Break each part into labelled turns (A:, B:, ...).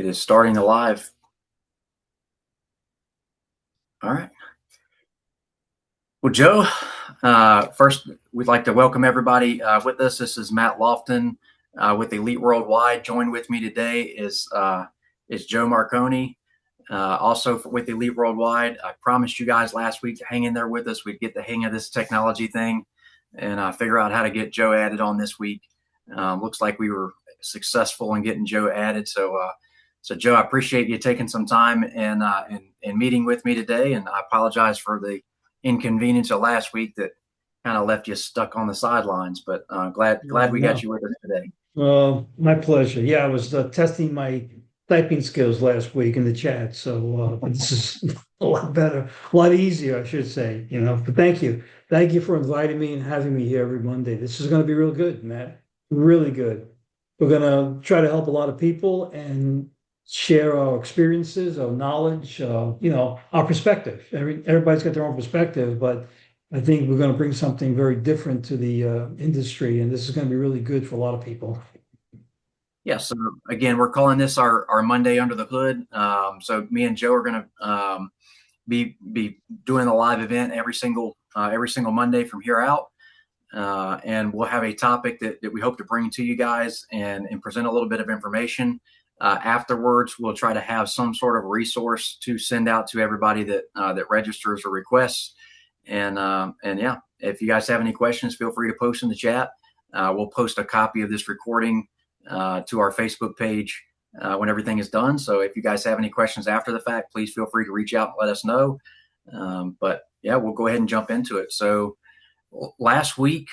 A: It is starting to live. All right. Well, Joe, first, we'd like to welcome everybody with us. This is Matt Lofton with Elite Worldwide. Joined with me today is Joe Marconi, also with Elite Worldwide. I promised you guys last week to hang in there with us. We'd get the hang of this technology thing and figure out how to get Joe added on this week. Looks like we were successful in getting Joe added. So Joe, I appreciate you taking some time and meeting with me today. And I apologize for the inconvenience of last week that kind of left you stuck on the sidelines. But glad we got
B: No.
A: you with us today.
B: My pleasure. Yeah, I was testing my typing skills last week in the chat, so this is a lot better, a lot easier, I should say. But thank you for inviting me and having me here every Monday. This is going to be real good, Matt. Really good. We're going to try to help a lot of people and share our experiences, our knowledge, our perspective. Everybody's got their own perspective, but I think we're going to bring something very different to the industry, and this is going to be really good for a lot of people.
A: Yeah. So again, we're calling this our Monday under the hood. So me and Joe are going to be doing a live event every single Monday from here out. And we'll have a topic that we hope to bring to you guys and present a little bit of information. Afterwards, we'll try to have some sort of resource to send out to everybody that registers or requests. And yeah, if you guys have any questions, feel free to post in the chat. We'll post a copy of this recording to our Facebook page when everything is done. So if you guys have any questions after the fact, please feel free to reach out and let us know. But yeah, we'll go ahead and jump into it. So last week,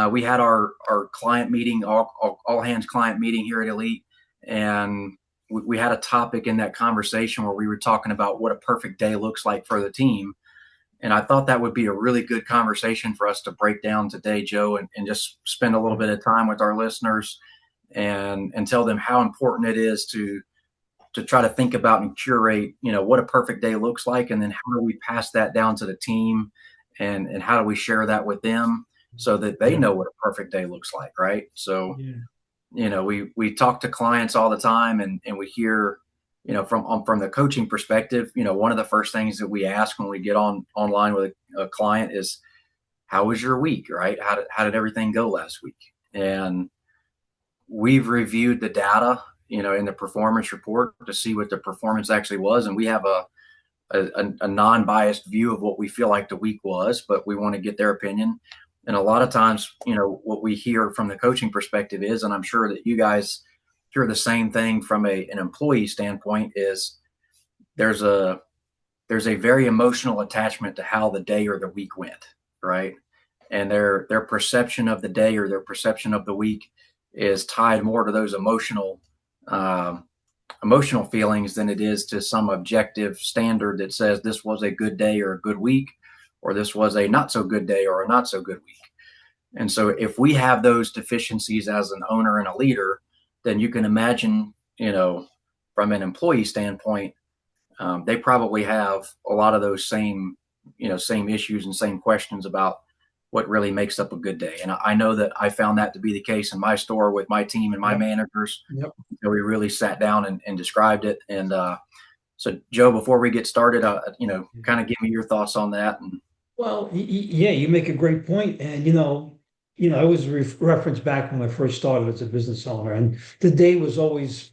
A: we had our client meeting, all hands client meeting here at Elite. And we had a topic in that conversation where we were talking about what a perfect day looks like for the team. And I thought that would be a really good conversation for us to break down today, Joe, and just spend a little bit of time with our listeners and tell them how important it is to try to think about and curate, what a perfect day looks like. And then how do we pass that down to the team and how do we share that with them so that they
B: Yeah,
A: know what a perfect day looks like. Right. So,
B: yeah,
A: we talk to clients all the time and we hear, from the coaching perspective, one of the first things that we ask when we get online with a client is, how was your week? Right. How did everything go last week? And we've reviewed the data, in the performance report to see what the performance actually was. And we have a non-biased view of what we feel like the week was, but we want to get their opinion. And a lot of times, what we hear from the coaching perspective is, and I'm sure that you guys hear the same thing from an employee standpoint, is there's a there's a very emotional attachment to how the day or the week went, right? And their perception of the day or their perception of the week is tied more to those um, emotional feelings than it is to some objective standard that says this was a good day or a good week, or this was a not so good day or a not so good week. And so if we have those deficiencies as an owner and a leader, then you can imagine, from an employee standpoint, they probably have a lot of those same issues and same questions about what really makes up a good day. And I know that I found that to be the case in my store with my team and my
B: yep,
A: managers.
B: yep.
A: We really sat down and described it. And so, Joe, before we get started, kind of give me your thoughts on that. And
B: Well, yeah, you make a great point, and I always reference back when I first started as a business owner, and the day was always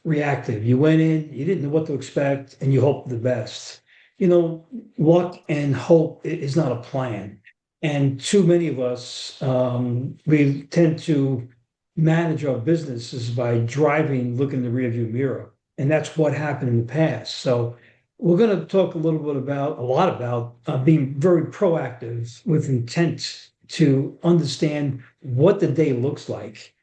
B: reactive. You went in, you didn't know what to expect, and you hoped the best. Luck and hope is not a plan, and too many of us we tend to manage our businesses by driving, looking in the rearview mirror, and that's what happened in the past. So we're going to talk a lot about being very proactive with intent to understand what the day looks like.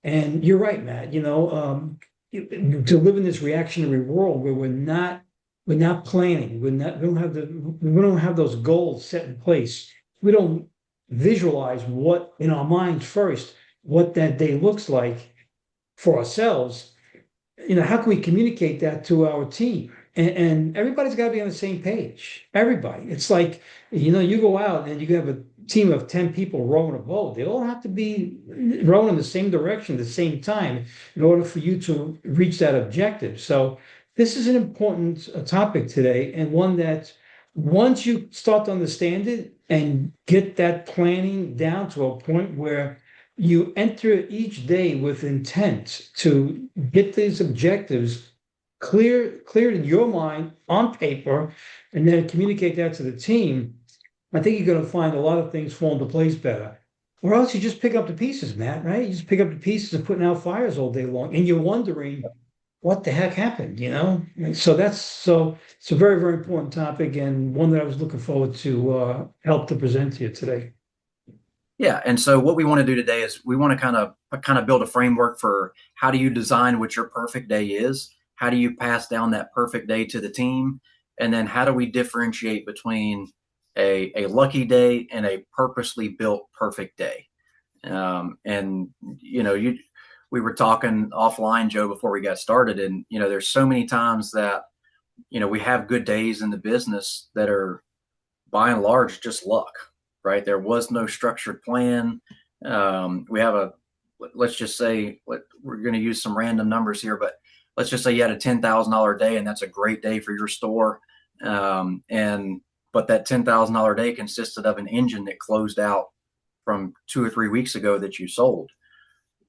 B: And you're right, Matt. To live in this reactionary world where we're not planning, we don't have those goals set in place. We don't visualize what in our minds first what that day looks like for ourselves. How can we communicate that to our team? And everybody's got to be on the same page. Everybody. It's like, you go out and you have team of 10 people rowing a boat. They all have to be rowing in the same direction at the same time in order for you to reach that objective. So this is an important topic today, and one that once you start to understand it and get that planning down to a point where you enter each day with intent to get these objectives cleared in your mind on paper, and then communicate that to the team, I think you're going to find a lot of things fall into place better. Or else you just pick up the pieces, Matt, right? You just pick up the pieces and putting out fires all day long, and you're wondering what the heck happened, you know? So it's a very, very important topic, and one that I was looking forward to help to present to you today.
A: Yeah, and so what we want to do today is we want to kind of build a framework for how do you design what your perfect day is? How do you pass down that perfect day to the team? And then how do we differentiate between a lucky day and a purposely built perfect day? And we were talking offline, Joe, before we got started, and there's so many times that we have good days in the business that are by and large just luck, right? There was no structured plan. We have let's just say, we're going to use some random numbers here, but let's just say you had a $10,000 day, and that's a great day for your store. But that $10,000 day consisted of an engine that closed out from 2 or 3 weeks ago that you sold.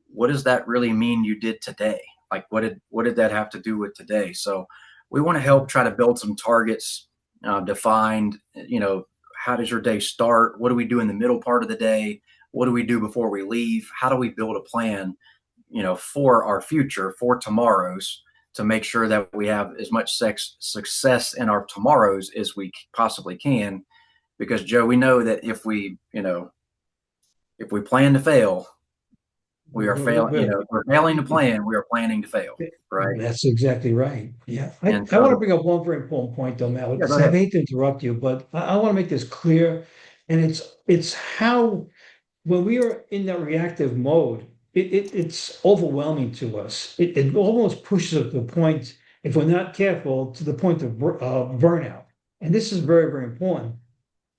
A: What does that really mean you did today? Like, what did that have to do with today? So we want to help try to build some targets, defined, how does your day start? What do we do in the middle part of the day? What do we do before we leave? How do we build a plan, for our future, for tomorrow's, to make sure that we have as much success in our tomorrows as we possibly can? Because Joe, we know that if we plan to fail, we are failing. We're failing to plan. We are planning to fail, right?
B: That's exactly right. Yeah.
A: And
B: I want to
A: so,
B: bring up one very important point though, Matt.
A: yeah, go
B: I
A: ahead.
B: hate to interrupt you, but I want to make this clear. And it's how when we are in that reactive mode, it's overwhelming to us. It almost pushes us to the point, if we're not careful, to the point of burnout. And this is very, very important.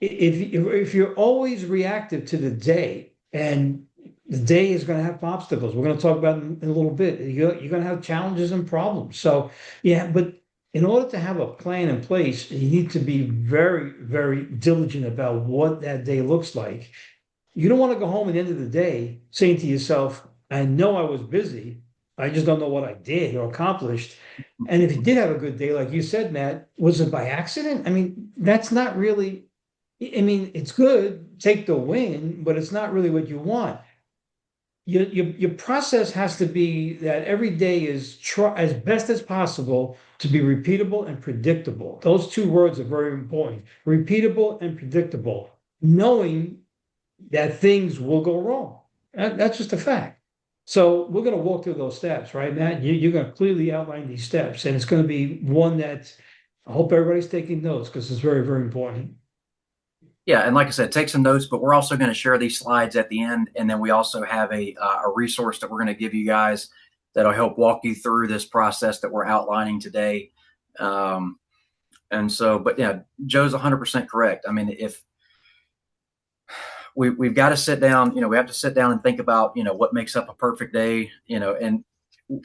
B: If you're always reactive to the day, and the day is going to have obstacles, we're going to talk about in a little bit. You're going to have challenges and problems. So, yeah, but in order to have a plan in place, you need to be very, very diligent about what that day looks like. You don't want to go home at the end of the day saying to yourself, I know I was busy. I just don't know what I did or accomplished. And if you did have a good day, like you said, Matt, was it by accident? I mean, that's not really, I mean, it's good, take the win, but it's not really what you want. Your process has to be that every day is try as best as possible to be repeatable and predictable. Those two words are very important. Repeatable and predictable, knowing that things will go wrong. That's just a fact. So we're going to walk through those steps, right, Matt? You're going to clearly outline these steps, and it's going to be one that I hope everybody's taking notes because it's very, very important.
A: Yeah, and like I said, take some notes, but we're also going to share these slides at the end, and then we also have a resource that we're going to give you guys that'll help walk you through this process that we're outlining today. And so, but yeah, Joe's 100% correct. I mean, if we've got to sit down, we have to sit down and think about, what makes up a perfect day, and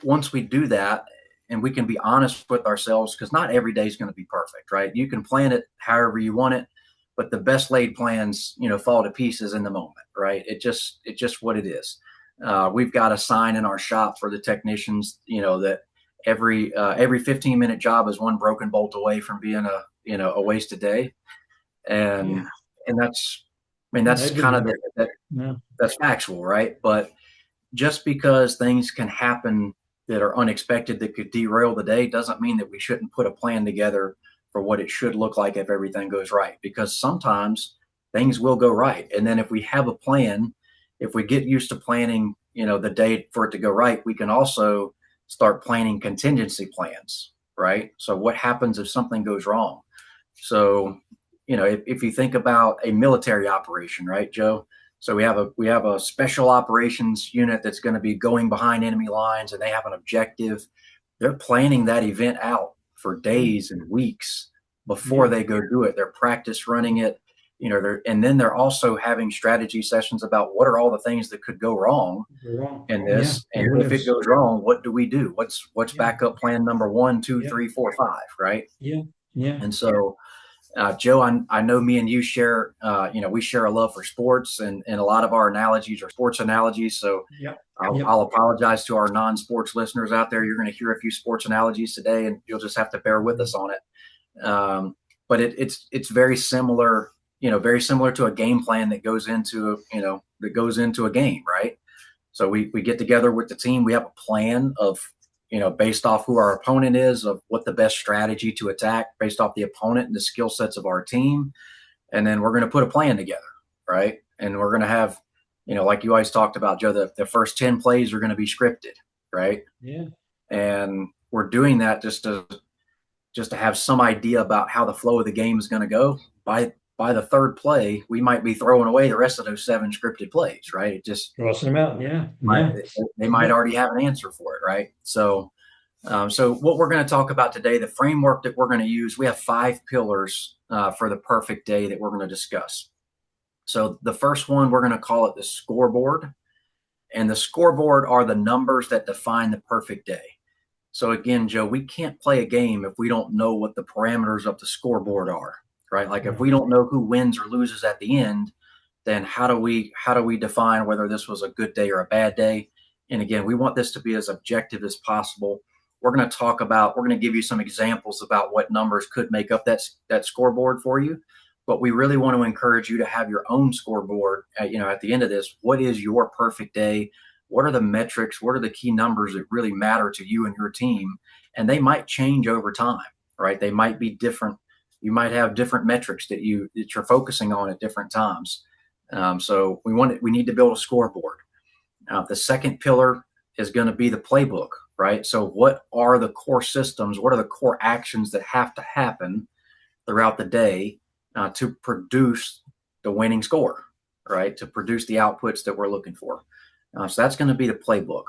A: once we do that, and we can be honest with ourselves, because not every day is going to be perfect, right? You can plan it however you want it, but the best laid plans, fall to pieces in the moment, right? It's just what it is. We've got a sign in our shop for the technicians, that every 15-minute job is one broken bolt away from being a wasted day.
B: Yeah,
A: And that's, I mean,
B: I've
A: that's
B: been
A: kind of
B: there. Yeah.
A: that's factual, right? But just because things can happen that are unexpected that could derail the day doesn't mean that we shouldn't put a plan together for what it should look like if everything goes right. Because sometimes things will go right. And then if we have a plan, if we get used to planning, the day for it to go right, we can also start planning contingency plans, right? So what happens if something goes wrong? So, if you think about a military operation, right, Joe? So we have a special operations unit that's going to be going behind enemy lines, and they have an objective. They're planning that event out for days and weeks before
B: Yeah.
A: they go do it. They're practice running it. and then they're also having strategy sessions about what are all the things that could go wrong
B: You're wrong.
A: in
B: Yeah.
A: this, and if it
B: Awareness.
A: goes wrong, what do we do? What's
B: Yeah.
A: backup plan number one, two,
B: Yeah.
A: three, four, five, right?
B: Yeah. Yeah.
A: And so, Joe, I know me and you share, we share a love for sports, and a lot of our analogies are sports analogies. So
B: Yep. Yep.
A: I'll apologize to our non-sports listeners out there. You're going to hear a few sports analogies today, and you'll just have to bear with us on it. But it's very similar, very similar to a game plan that goes into a game, right? So we get together with the team. We have a plan of, based off who our opponent is, of what the best strategy to attack based off the opponent and the skill sets of our team. And then we're going to put a plan together, right? And we're going to have, like you always talked about, Joe, the first 10 plays are going to be scripted, right?
B: Yeah.
A: And we're doing that just to have some idea about how the flow of the game is going to go. By the third play, we might be throwing away the rest of those 7 scripted plays, right? It just
B: Crossing them out. Yeah.
A: might
B: Yeah.
A: they might
B: Yeah.
A: already have an answer for it, right? So what we're going to talk about today, the framework that we're going to use, we have 5 pillars for the perfect day that we're going to discuss. So the first one, we're going to call it the scoreboard. And the scoreboard are the numbers that define the perfect day. So again, Joe, we can't play a game if we don't know what the parameters of the scoreboard are, right? Like if
B: Right.
A: we don't know who wins or loses at the end, then how do we define whether this was a good day or a bad day? And again, we want this to be as objective as possible. We're going to give you some examples about what numbers could make up that scoreboard for you. But we really want to encourage you to have your own scoreboard. At the end of this, what is your perfect day? What are the metrics? What are the key numbers that really matter to you and your team? And they might change over time, right? They might be different. You might have different metrics that you're focusing on at different times. So we need to build a scoreboard. The second pillar is going to be the playbook, right? So what are the core systems? What are the core actions that have to happen throughout the day to produce the winning score, right? To produce the outputs that we're looking for. So that's going to be the playbook.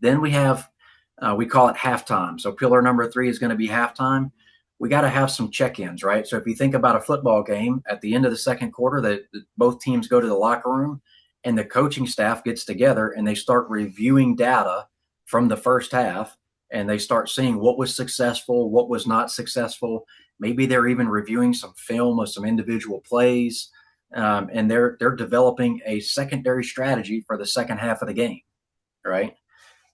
A: Then we call it halftime. So pillar number 3 is going to be halftime. We got to have some check-ins, right? So if you think about a football game, at the end of the second quarter, both teams go to the locker room and the coaching staff gets together and they start reviewing data from the first half, and they start seeing what was successful, what was not successful. Maybe they're even reviewing some film of some individual plays, and they're developing a secondary strategy for the second half of the game, right?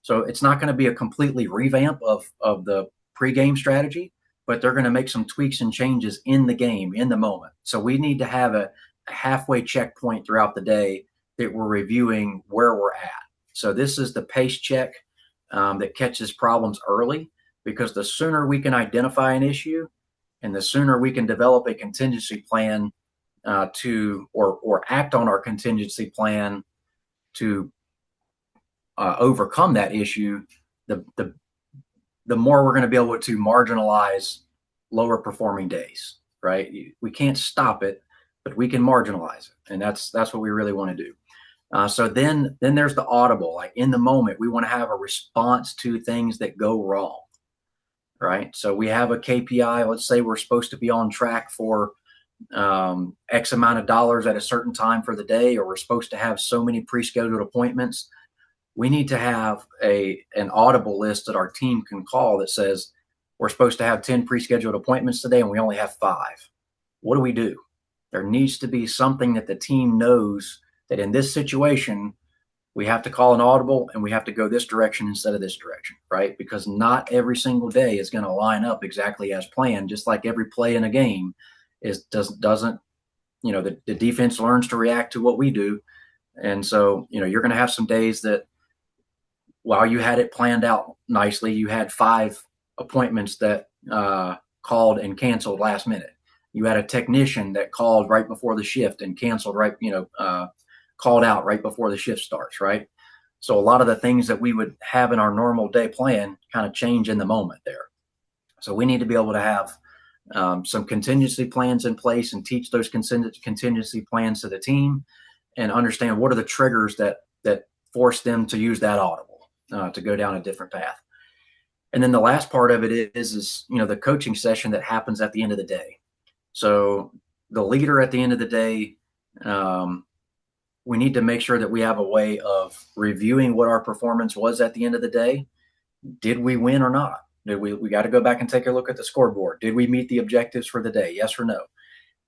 A: So it's not going to be a completely revamp of the pregame strategy, but they're going to make some tweaks and changes in the game, in the moment. So we need to have a halfway checkpoint throughout the day that we're reviewing where we're at. So this is the pace check that catches problems early, because the sooner we can identify an issue and the sooner we can develop a contingency plan or act on our contingency plan to overcome that issue, the more we're going to be able to marginalize lower performing days, right? We can't stop it, but we can marginalize it. And that's what we really want to do. So then there's the audible, like in the moment, we want to have a response to things that go wrong, right? So we have a KPI. Let's say we're supposed to be on track for X amount of dollars at a certain time for the day, or we're supposed to have so many pre-scheduled appointments. We need to have an audible list that our team can call that says we're supposed to have 10 pre-scheduled appointments today and we only have 5. What do we do? There needs to be something that the team knows that in this situation, we have to call an audible and we have to go this direction instead of this direction, right? Because not every single day is going to line up exactly as planned, just like every play in a game doesn't, the defense learns to react to what we do. And so, you're going to have some days that while you had it planned out nicely, you had 5 appointments that called and canceled last minute. You had a technician that called right before the shift and canceled called out right before the shift starts, right? So a lot of the things that we would have in our normal day plan kind of change in the moment there. So we need to be able to have some contingency plans in place and teach those contingency plans to the team and understand what are the triggers that force them to use that audible to go down a different path. And then the last part of it is the coaching session that happens at the end of the day. So the leader at the end of the day, um, we need to make sure that we have a way of reviewing what our performance was at the end of the day. Did we win or not? Did we got to go back and take a look at the scoreboard? Did we meet the objectives for the day? Yes or no?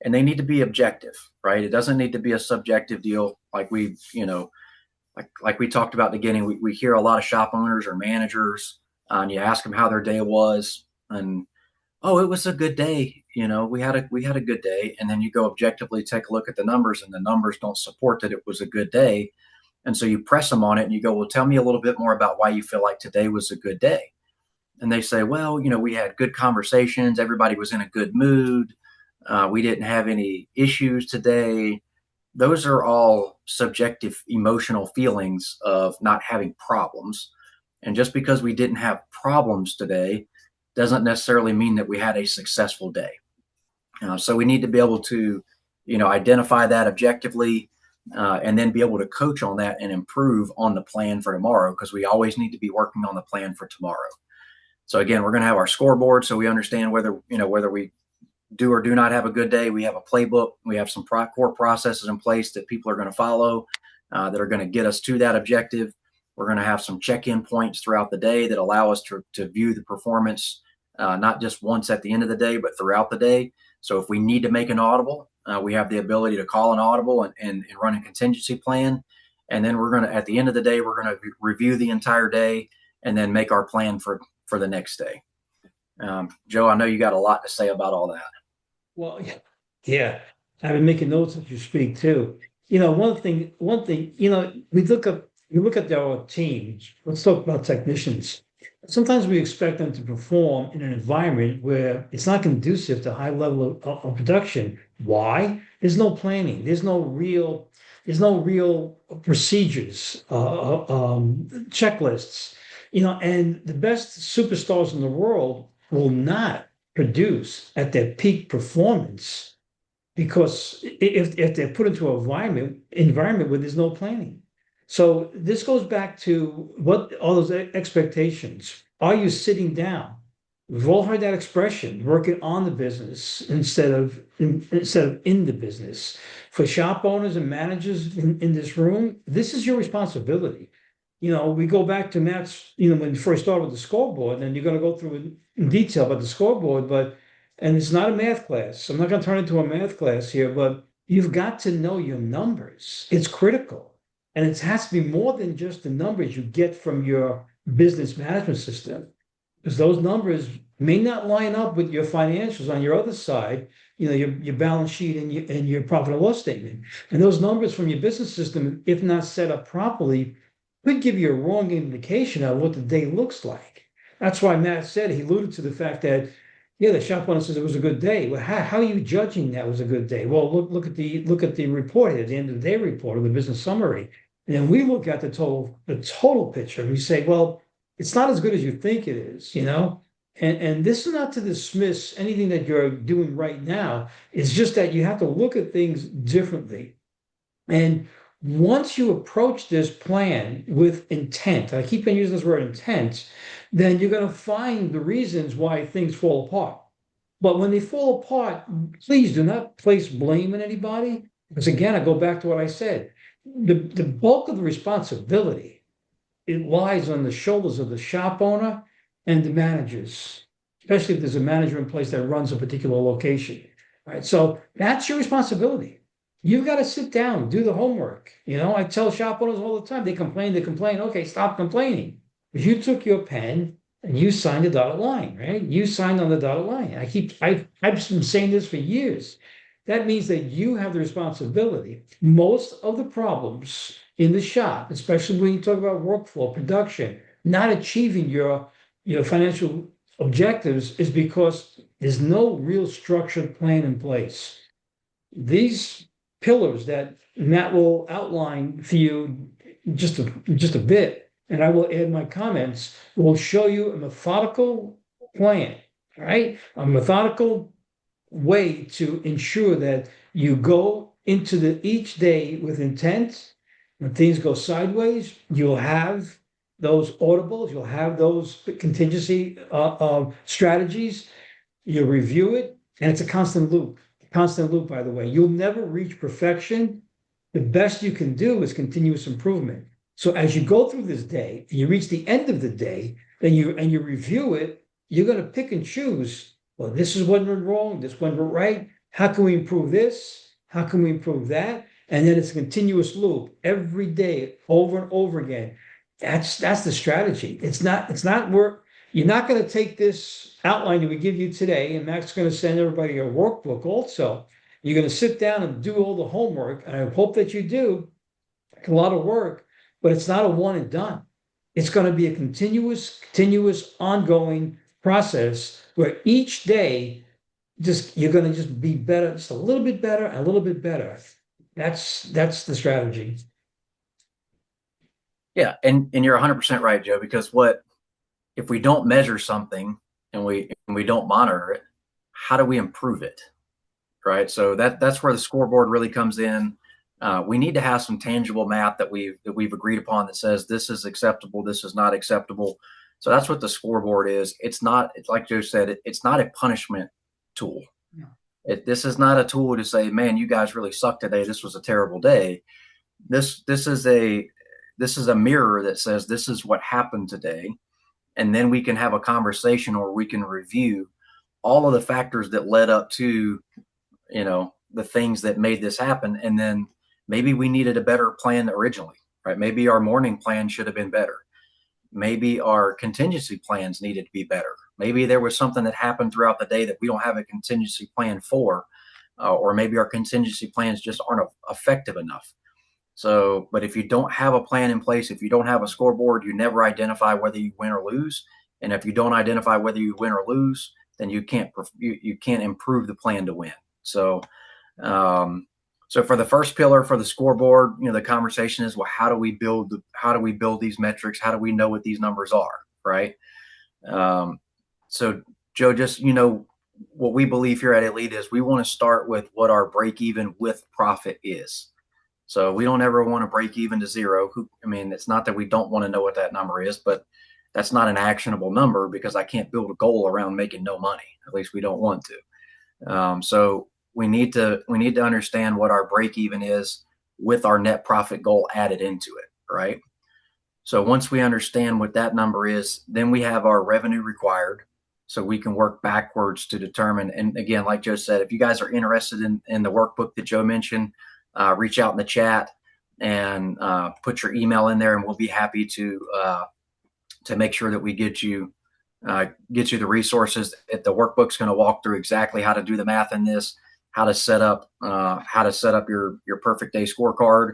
A: And they need to be objective, right? It doesn't need to be a subjective deal like like we talked about in the beginning. We hear a lot of shop owners or managers, and you ask them how their day was, and oh, it was a good day. We had a good day, and then you go objectively take a look at the numbers, and the numbers don't support that it was a good day. And so you press them on it, and you go, well, tell me a little bit more about why you feel like today was a good day. And they say, well, we had good conversations, everybody was in a good mood, we didn't have any issues today. Those are all subjective emotional feelings of not having problems. And just because we didn't have problems today doesn't necessarily mean that we had a successful day. So we need to be able to, identify that objectively, and then be able to coach on that and improve on the plan for tomorrow, because we always need to be working on the plan for tomorrow. So again, we're going to have our scoreboard so we understand whether we do or do not have a good day. We have a playbook. We have some core processes in place that people are going to follow, that are going to get us to that objective. We're going to have some check-in points throughout the day that allow us to view the performance, not just once at the end of the day, but throughout the day. So if we need to make an audible, we have the ability to call an audible and run a contingency plan. And then at the end of the day, we're going to review the entire day and then make our plan for the next day. Joe, I know you got a lot to say about all that.
B: Well, yeah, yeah. I've been making notes as you speak too. One thing, we look at our teams. Let's talk about technicians. Sometimes we expect them to perform in an environment where it's not conducive to high level of production. Why? There's no planning. There's no real procedures, checklists. And the best superstars in the world will not produce at their peak performance because if they're put into an environment where there's no planning. So this goes back to what all those expectations. Are you sitting down? We've all heard that expression, working on the business instead of in the business. For shop owners and managers in this room, this is your responsibility. We go back to Matt's, when you first started with the scoreboard, and you're going to go through in detail about the scoreboard, and it's not a math class. I'm not going to turn it into a math class here, but you've got to know your numbers. It's critical. And it has to be more than just the numbers you get from your business management system, because those numbers may not line up with your financials on your other side, your balance sheet and your profit and loss statement. And those numbers from your business system, if not set up properly, could give you a wrong indication of what the day looks like. That's why Matt said, he alluded to the fact that, yeah, the shop owner says it was a good day. Well, how are you judging that was a good day? Well, look at the report at the end of the day report or the business summary. And then we look at the total picture and we say, well, it's not as good as you think it is. And this is not to dismiss anything that you're doing right now. It's just that you have to look at things differently. And once you approach this plan with intent, I keep on using this word intent, then you're going to find the reasons why things fall apart. But when they fall apart, please do not place blame on anybody. Because again, I go back to what I said. The bulk of the responsibility, it lies on the shoulders of the shop owner and the managers, especially if there's a manager in place that runs a particular location. Right. So that's your responsibility. You've got to sit down, do the homework. I tell shop owners all the time, they complain. Okay, stop complaining. Because you took your pen and you signed the dotted line, right? You signed on the dotted line. I've been saying this for years. That means that you have the responsibility. Most of the problems in the shop, especially when you talk about workflow, production, not achieving your financial objectives, is because there's no real structured plan in place. These pillars that Matt will outline for you just a bit, and I will add my comments, will show you a methodical plan, right? A methodical way to ensure that you go into each day with intent. When things go sideways, you'll have those audibles, you'll have those contingency strategies. You review it, and it's a constant loop. constant loop, by the way. You'll never reach perfection. The best you can do is continuous improvement. So as you go through this day and you reach the end of the day, then you review it, you're going to pick and choose. Well, this is what went wrong. This went right. How can we improve this? How can we improve that? And then it's a continuous loop every day, over and over again. That's the strategy. It's not work. You're not going to take this outline that we give you today, and Mac's going to send everybody a workbook also. You're going to sit down and do all the homework, and I hope that you do. It's a lot of work, but it's not a one and done. It's going to be a continuous, ongoing process where each day just you're going to just be better, just a little bit better, and a little bit better. That's the strategy.
A: Yeah, and you're 100% right, Joe. Because what if we don't measure something and we don't monitor it? How do we improve it? Right. So that's where the scoreboard really comes in. We need to have some tangible math that we've agreed upon that says this is acceptable, this is not acceptable. So that's what the scoreboard is. It's not, like Joe said, it's not a punishment tool.
B: Yeah.
A: This is not a tool to say, man, you guys really suck today. This was a terrible day. This is a mirror that says this is what happened today, and then we can have a conversation, or we can review all of the factors that led up to the things that made this happen. And then maybe we needed a better plan originally, right? Maybe our morning plan should have been better. Maybe our contingency plans needed to be better. Maybe there was something that happened throughout the day that we don't have a contingency plan for, or maybe our contingency plans just aren't effective enough. So, but if you don't have a plan in place, if you don't have a scoreboard, you never identify whether you win or lose. And if you don't identify whether you win or lose, then you can't improve the plan to win. So, so for the first pillar, for the scoreboard, the conversation is, well, how do we build these metrics? How do we know what these numbers are? Right. So Joe, just, what we believe here at Elite is we want to start with what our break even with profit is. So we don't ever want to break even to zero. It's not that we don't want to know what that number is, but that's not an actionable number, because I can't build a goal around making no money. At least we don't want to. So we need to understand what our break even is with our net profit goal added into it, right? So once we understand what that number is, then we have our revenue required. So we can work backwards to determine. And again, like Joe said, if you guys are interested in the workbook that Joe mentioned, reach out in the chat and put your email in there, and we'll be happy to make sure that we get you the resources. The workbook's going to walk through exactly how to do the math in this, how to set up your perfect day scorecard,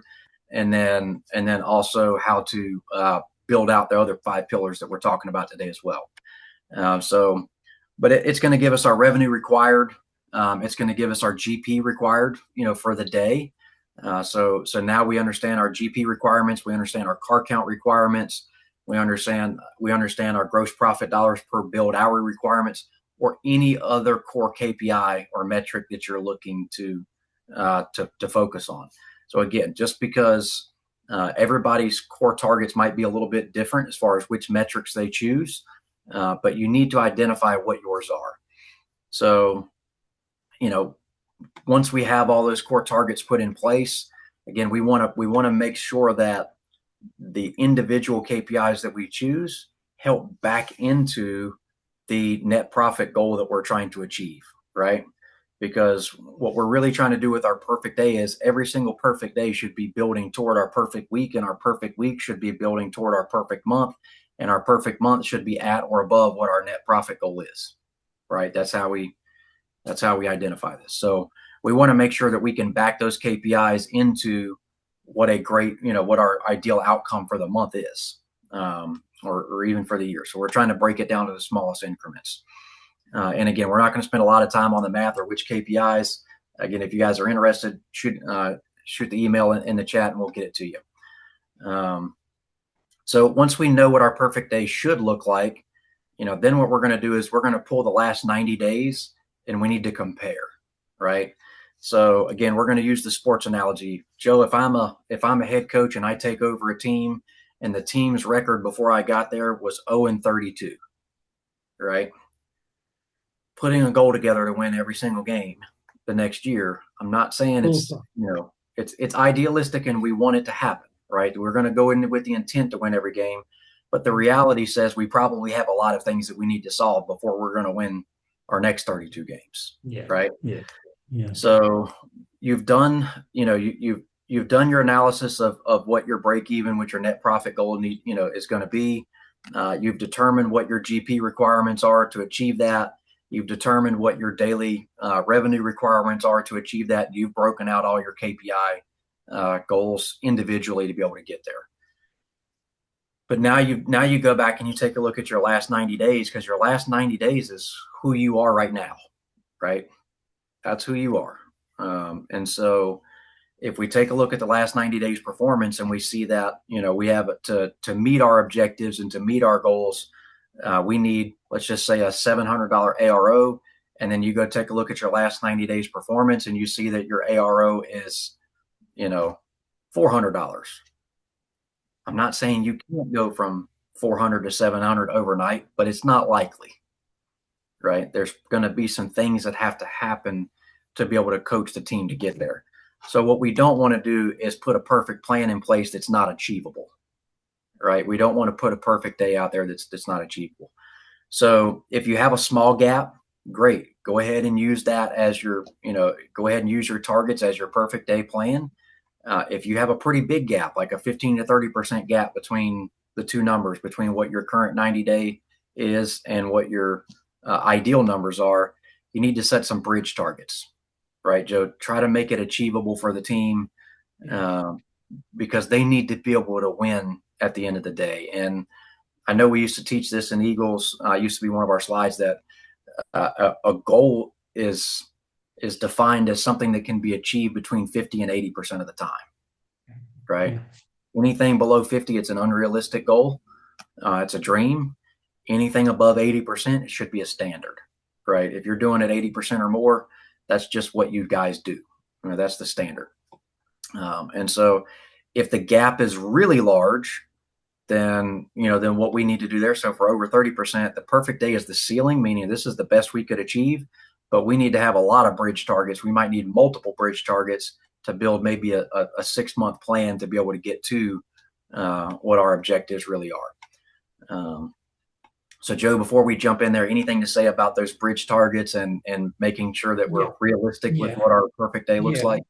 A: and then also how to build out the other 5 pillars that we're talking about today as well. But it's going to give us our revenue required. It's going to give us our GP required, for the day. So now we understand our GP requirements. We understand our car count requirements. We understand our gross profit dollars per billed hour requirements, or any other core KPI or metric that you're looking to focus on. So again, just because everybody's core targets might be a little bit different as far as which metrics they choose, but you need to identify what yours are. So, once we have all those core targets put in place, again, we want to make sure that the individual KPIs that we choose help back into the net profit goal that we're trying to achieve, right? Because what we're really trying to do with our perfect day is every single perfect day should be building toward our perfect week, and our perfect week should be building toward our perfect month, and our perfect month should be at or above what our net profit goal is, right? That's how we identify this. So we want to make sure that we can back those KPIs into what our ideal outcome for the month is, or even for the year. So we're trying to break it down to the smallest increments. And again, we're not going to spend a lot of time on the math or which KPIs. Again, if you guys are interested, shoot the email in the chat and we'll get it to you. So once we know what our perfect day should look like, then what we're going to do is we're going to pull the last 90 days and we need to compare, right? So again, we're going to use the sports analogy. Joe, if I'm a head coach and I take over a team and the team's record before I got there was 0-32, right? Putting a goal together to win every single game, the next year. I'm not saying
B: Full
A: it's,
B: time.
A: it's idealistic and we want it to happen, right? We're going to go in with the intent to win every game, but the reality says we probably have a lot of things that we need to solve before we're going to win our next 32 games,
B: Yeah.
A: right?
B: Yeah. Yeah.
A: So you've done, you've done your analysis of what your break even, what your net profit goal need, is going to be. You've determined what your GP requirements are to achieve that. You've determined what your daily revenue requirements are to achieve that. You've broken out all your KPI goals individually to be able to get there. But now you go back and you take a look at your last 90 days, because your last 90 days is who you are right now, right? That's who you are. And so if we take a look at the last 90 days performance and we see that, we have to meet our objectives and to meet our goals, we need, let's just say, a $700 ARO. And then you go take a look at your last 90 days performance and you see that your ARO is, $400. I'm not saying you can't go from 400 to 700 overnight, but it's not likely, right? There's going to be some things that have to happen to be able to coach the team to get there. So what we don't want to do is put a perfect plan in place that's not achievable, right? We don't want to put a perfect day out there that's not achievable. So if you have a small gap, great. Go ahead and use that as your, go ahead and use your targets as your perfect day plan. If you have a pretty big gap, like a 15 to 30% gap between the two numbers, between what your current 90-day is and what your ideal numbers are, you need to set some bridge targets, right, Joe? Try to make it achievable for the team, because they need to be able to win at the end of the day. And I know we used to teach this in Eagles. Used to be one of our slides that a goal is defined as something that can be achieved between 50 and 80% of the time, right?
B: Yeah.
A: Anything below 50, it's an unrealistic goal. It's a dream. Anything above 80%, it should be a standard, right? If you're doing it 80% or more, that's just what you guys do. That's the standard. And so if the gap is really large, then what we need to do there. So for over 30%, the perfect day is the ceiling, meaning this is the best we could achieve, but we need to have a lot of bridge targets. We might need multiple bridge targets to build maybe a 6-month plan to be able to get to what our objectives really are. So Joe, before we jump in there, anything to say about those bridge targets and making sure that we're
B: Yeah.
A: realistic with
B: Yeah.
A: what our perfect day looks
B: Yeah.
A: like?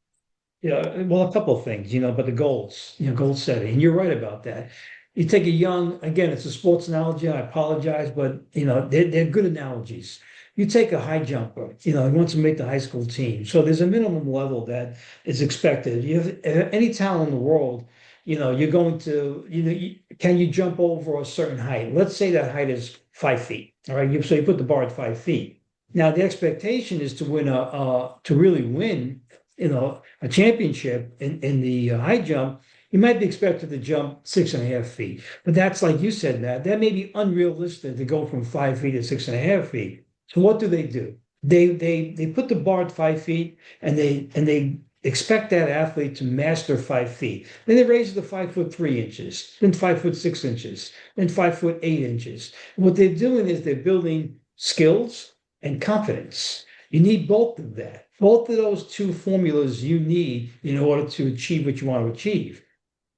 B: Yeah, well, a couple of things, but the goals, goal setting, and you're right about that. You take a again, it's a sports analogy. I apologize, but they're good analogies. You take a high jumper, he wants to make the high school team. So there's a minimum level that is expected. You have any talent in the world, you're going to, can you jump over a certain height? Let's say that height is 5 feet. All right. So you put the bar at 5 feet. Now the expectation is to to really win, a championship in the high jump. You might be expected to jump 6.5 feet, but that's like you said, Matt, that may be unrealistic to go from 5 feet to 6.5 feet. So what do? They put the bar at 5 feet and they expect that athlete to master 5 feet. Then they raise it to 5'3" then 5'6", then 5'8". What they're doing is they're building skills and confidence. You need both of that. Both of those two formulas you need in order to achieve what you want to achieve.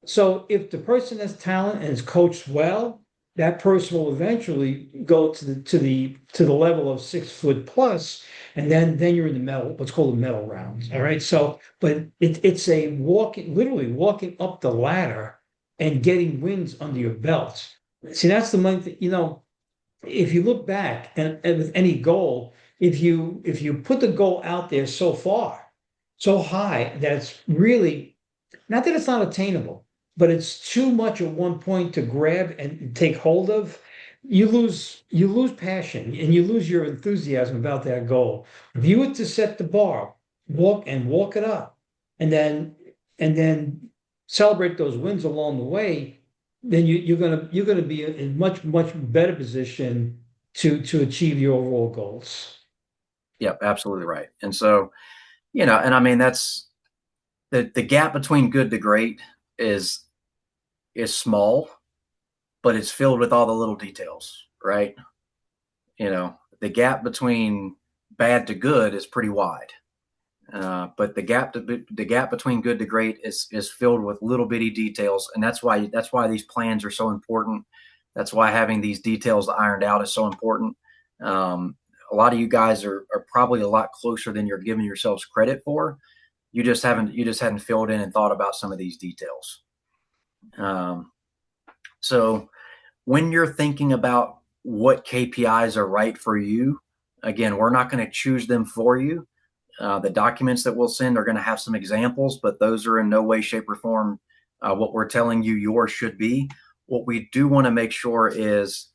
B: So if the person has talent and is coached well, that person will eventually go to the level of 6 foot plus, and then you're in the medal, what's called the medal round. All right. So, but it's a literally walking up the ladder and getting wins under your belt. See, that's the money that, if you look back and with any goal, if you put the goal out there so far, so high that it's really not that it's not attainable, but it's too much at one point to grab and take hold of, you lose passion and you lose your enthusiasm about that goal. If you were to set the bar, walk it up, and then celebrate those wins along the way, then you're gonna be in much better position to achieve your overall goals.
A: Yep, absolutely right. And so, and I mean, that's the gap between good to great is small, but it's filled with all the little details, right? The gap between bad to good is pretty wide. But the gap between good to great is filled with little bitty details, and that's why these plans are so important. That's why having these details ironed out is so important. Um, a lot of you guys are probably a lot closer than you're giving yourselves credit for. You just hadn't filled in and thought about some of these details. Um, so when you're thinking about what KPIs are right for you, again, we're not going to choose them for you. The documents that we'll send are going to have some examples, but those are in no way, shape, or form what we're telling you yours should be. What we do want to make sure is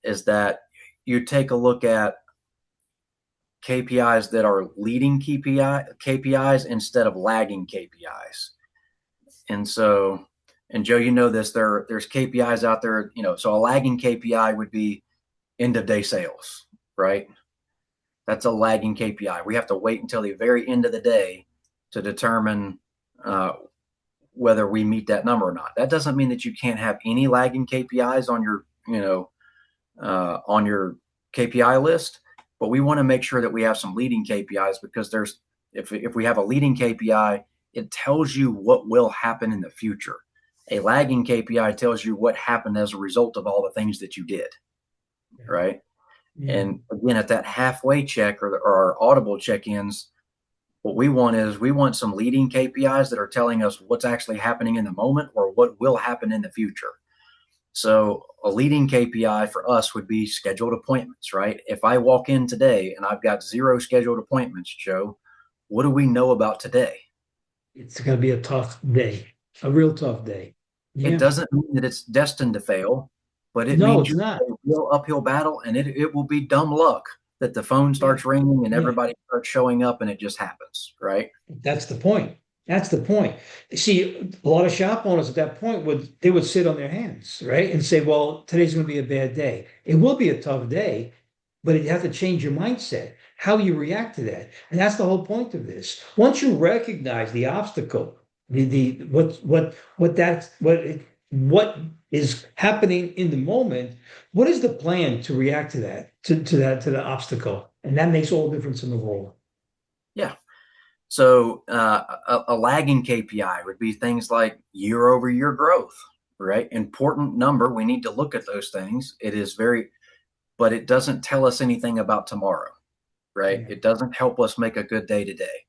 A: that you take a look at KPIs that are leading KPIs instead of lagging KPIs. And so, and Joe, you know this, there's KPIs out there, so a lagging KPI would be end of day sales, right? That's a lagging KPI. We have to wait until the very end of the day to determine uh, whether we meet that number or not. That doesn't mean that you can't have any lagging KPIs on your KPI list, but we want to make sure that we have some leading KPIs because if we have a leading KPI, it tells you what will happen in the future. A lagging KPI tells you what happened as a result of all the things that you did, right?
B: Yeah.
A: And again, at that halfway check or our audible check-ins, what we want some leading KPIs that are telling us what's actually happening in the moment or what will happen in the future. So a leading KPI for us would be scheduled appointments, right? If I walk in today and I've got 0 scheduled appointments, Joe, what do we know about today?
B: It's going to be a tough day, a real tough day.
A: It
B: Yeah.
A: doesn't mean that it's destined to fail, but it
B: No,
A: means
B: it's
A: you
B: not.
A: have a real uphill battle, and it will be dumb luck that the phone
B: Yeah.
A: starts ringing and
B: Yeah.
A: everybody starts showing up and it just happens, right?
B: That's the point. That's the point. See, a lot of shop owners at that point would sit on their hands, right? And say, well, today's going to be a bad day. It will be a tough day, but you have to change your mindset, how you react to that. And that's the whole point of this. Once you recognize the obstacle, the what is happening in the moment, what is the plan to react to that, to the obstacle? And that makes all the difference in the world.
A: Yeah. So a lagging KPI would be things like year over year growth, right? Important number. We need to look at those things. It is very, but it doesn't tell us anything about tomorrow, right?
B: Yeah.
A: It doesn't help us make a good day today.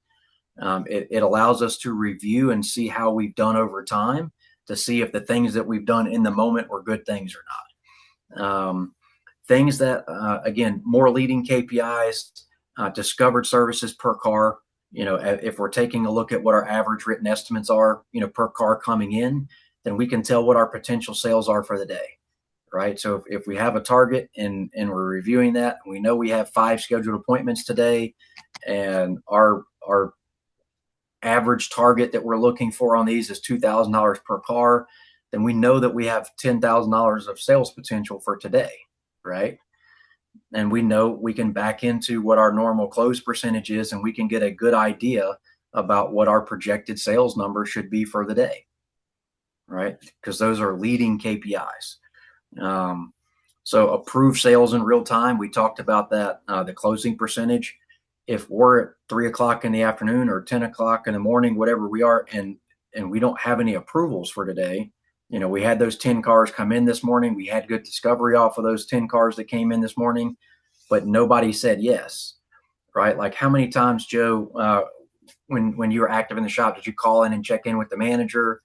A: It allows us to review and see how we've done over time to see if the things that we've done in the moment were good things or not. Things that, again, more leading KPIs, discovered services per car. If we're taking a look at what our average written estimates are, per car coming in, then we can tell what our potential sales are for the day, right? So if we have a target and we're reviewing that, we know we have 5 scheduled appointments today, and our average target that we're looking for on these is $2,000 per car, then we know that we have $10,000 of sales potential for today, right? And we know we can back into what our normal close percentage is, and we can get a good idea about what our projected sales number should be for the day, right? Because those are leading KPIs. So approved sales in real time, we talked about that, the closing percentage. If we're at 3 o'clock in the afternoon or 10 o'clock in the morning, whatever we are, and we don't have any approvals for today, we had those 10 cars come in this morning. We had good discovery off of those 10 cars that came in this morning, but nobody said yes, right? Like how many times, Joe, when you were active in the shop, did you call in and check in with the manager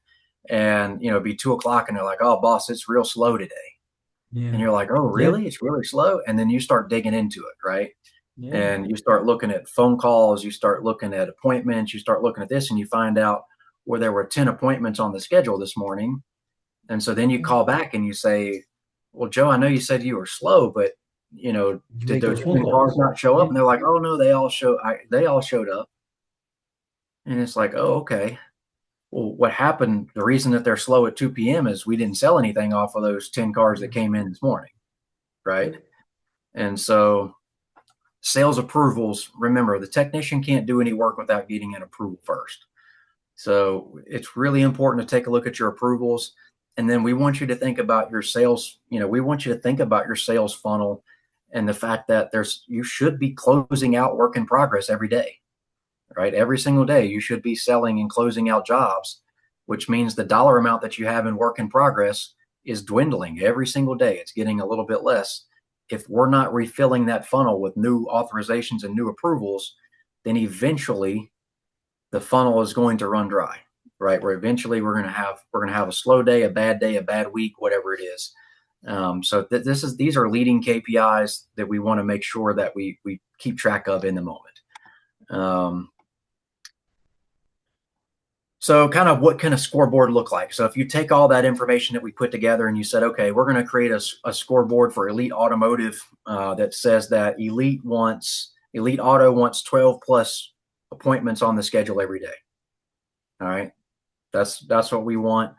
A: and, it'd be 2 o'clock and they're like, oh, boss, it's real slow today. And
B: Yeah.
A: you're like, oh,
B: Yeah.
A: really? It's really slow. And then you start digging into it, right?
B: Yeah.
A: And you start looking at phone calls, you start looking at appointments, you start looking at this, and you find out where there were 10 appointments on the schedule this morning. And so then you call back and you say, well, Joe, I know you said you were slow, but
B: You
A: did
B: make
A: those
B: those phone
A: 10 cars
B: calls.
A: not show up?
B: Yeah.
A: And they're like, oh no, they all showed up. And it's like, oh, okay. Well, what happened? The reason that they're slow at 2 p.m. is we didn't sell anything off of those 10 cars that came in this morning, right?
B: Yep.
A: And so sales approvals, remember, the technician can't do any work without getting an approval first. So it's really important to take a look at your approvals. And then we want you to think about your sales. We want you to think about your sales funnel and the fact that you should be closing out work in progress every day. right? Every single day, you should be selling and closing out jobs, which means the dollar amount that you have in work in progress is dwindling every single day. It's getting a little bit less. If we're not refilling that funnel with new authorizations and new approvals, then eventually the funnel is going to run dry, right? Where eventually we're going to have a slow day, a bad week, whatever it is. These are leading KPIs that we want to make sure that we keep track of in the moment. Um, So kind of what can a scoreboard look like? So if you take all that information that we put together and you said, okay, we're going to create a scoreboard for Elite Automotive that says that Elite Auto wants 12 plus appointments on the schedule every day. All right. That's what we want.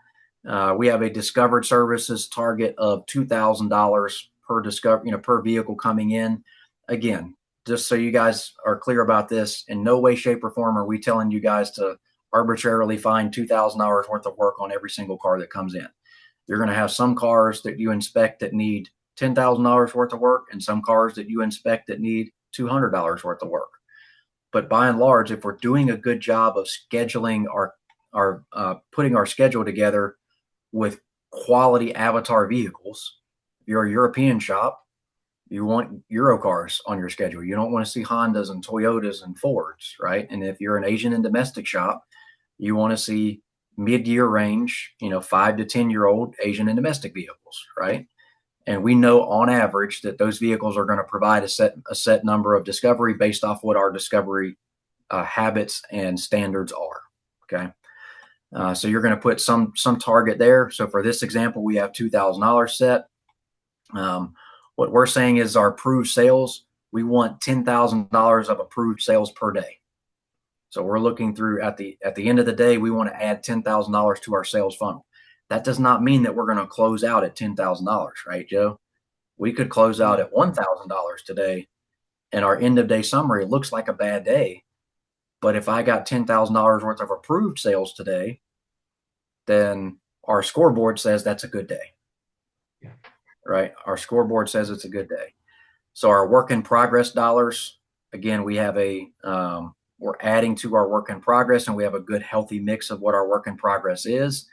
A: We have a discovered services target of $2,000 per vehicle coming in. Again, just so you guys are clear about this, in no way, shape, or form are we telling you guys to arbitrarily find $2,000 worth of work on every single car that comes in. You're going to have some cars that you inspect that need $10,000 worth of work, and some cars that you inspect that need $200 worth of work. But by and large, if we're doing a good job of scheduling our putting our schedule together with quality avatar vehicles, if you're a European shop, you want Euro cars on your schedule. You don't want to see Hondas and Toyotas and Fords, right? And if you're an Asian and domestic shop, you want to see mid-year range, 5 to 10-year-old Asian and domestic vehicles, right? And we know on average that those vehicles are going to provide a set number of discovery based off what our discovery habits and standards are. Okay. So you're going to put some target there. So for this example, we have $2,000 set. What we're saying is our approved sales, we want $10,000 of approved sales per day. So we're looking through at the end of the day, we want to add $10,000 to our sales funnel. That does not mean that we're going to close out at $10,000, right, Joe? We could close out at $1,000 today, and our end of day summary looks like a bad day. But if I got $10,000 worth of approved sales today, then our scoreboard says that's a good day. Yeah. Right? Our scoreboard says it's a good day. So our work in progress dollars, again, we have we're adding to our work in progress, and we have a good healthy mix of what our work in progress is.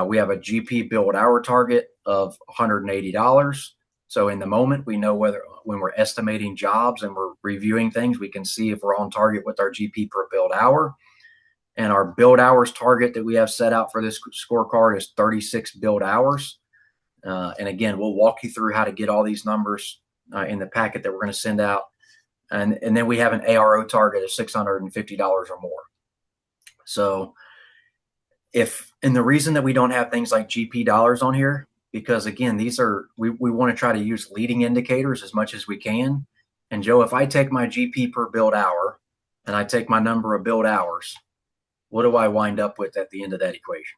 A: We have a GP billed hour target of $180. So in the moment, we know when we're estimating jobs and we're reviewing things, we can see if we're on target with our GP per billed hour. And our billed hours target that we have set out for this scorecard is 36 billed hours. And again, we'll walk you through how to get all these numbers in the packet that we're going to send out. And then we have an ARO target of $650 or more. So and the reason that we don't have things like GP dollars on here, because again, we want to try to use leading indicators as much as we can. And Joe, if I take my GP per billed hour and I take my number of billed hours, what do I wind up with at the end of that equation?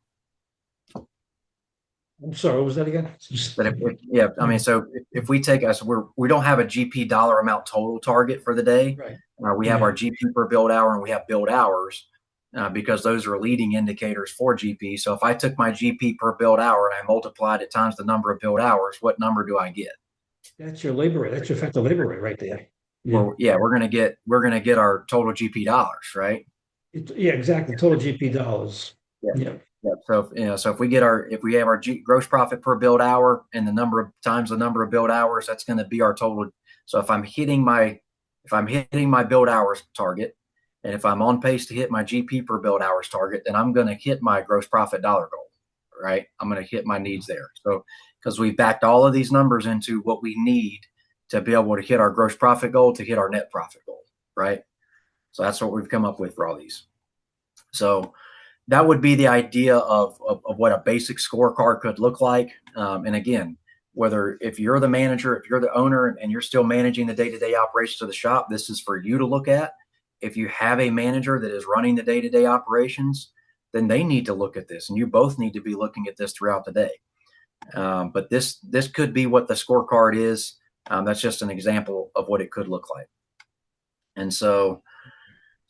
B: I'm sorry, what was that again?
A: So if we take us, we don't have a GP dollar amount total target for the day.
B: Right.
A: We have our GP per billed hour and we have billed hours because those are leading indicators for GP. So if I took my GP per billed hour and I multiplied it times the number of billed hours, what number do I get?
B: That's your labor rate. That's your effective labor rate right there.
A: Yeah. Well, yeah, we're gonna get our total GP dollars, right?
B: Yeah, exactly. Total GP dollars.
A: Yeah. Yeah. So if we have our gross profit per billed hour and the number of billed hours, that's going to be our total. So if I'm hitting my billed hours target, and if I'm on pace to hit my GP per billed hours target, then I'm going to hit my gross profit dollar goal, right? I'm going to hit my needs there. So because we've backed all of these numbers into what we need to be able to hit our gross profit goal, to hit our net profit goal, right? So that's what we've come up with for all these. So that would be the idea of what a basic scorecard could look like. And again, if you're the manager, if you're the owner, and you're still managing the day-to-day operations of the shop, this is for you to look at. If you have a manager that is running the day-to-day operations, then they need to look at this, and you both need to be looking at this throughout the day. But this could be what the scorecard is. That's just an example of what it could look like. And so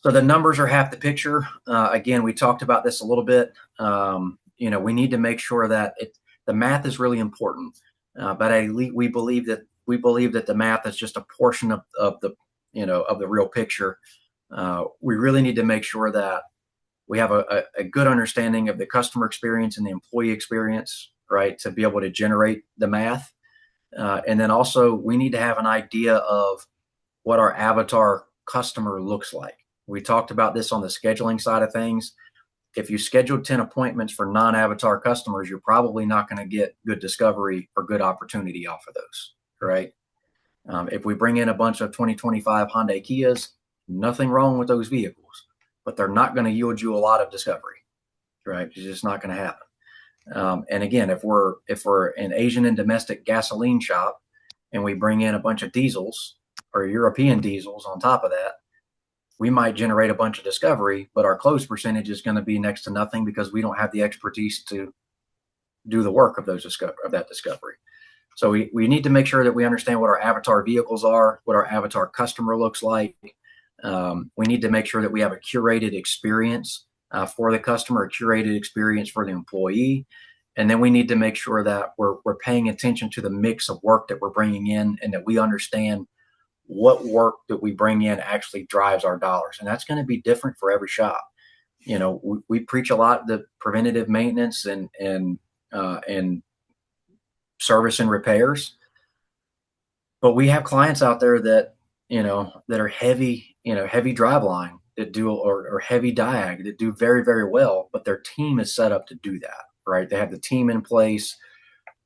A: the numbers are half the picture. Again, we talked about this a little bit. We need to make sure that the math is really important. But we believe that the math is just a portion of the real picture. We really need to make sure that we have a good understanding of the customer experience and the employee experience, right, to be able to generate the math. And then also, we need to have an idea of what our avatar customer looks like. We talked about this on the scheduling side of things. If you schedule 10 appointments for non-avatar customers, you're probably not going to get good discovery or good opportunity off of those, right? If we bring in a bunch of 2025 Hyundai Kias, nothing wrong with those vehicles, but they're not going to yield you a lot of discovery, right? It's just not going to happen. And again, if we're an Asian and domestic gasoline shop and we bring in a bunch of diesels or European diesels on top of that, we might generate a bunch of discovery, but our close percentage is going to be next to nothing because we don't have the expertise to do the work of that discovery. So we need to make sure that we understand what our avatar vehicles are, what our avatar customer looks like. We need to make sure that we have a curated experience for the customer, a curated experience for the employee. And then we need to make sure that we're paying attention to the mix of work that we're bringing in and that we understand what work that we bring in actually drives our dollars. And that's going to be different for every shop. We preach a lot the preventative maintenance and service and repairs, but we have clients out there that that are heavy driveline that do or heavy diag that do very, very well, but their team is set up to do that, right? They have the team in place.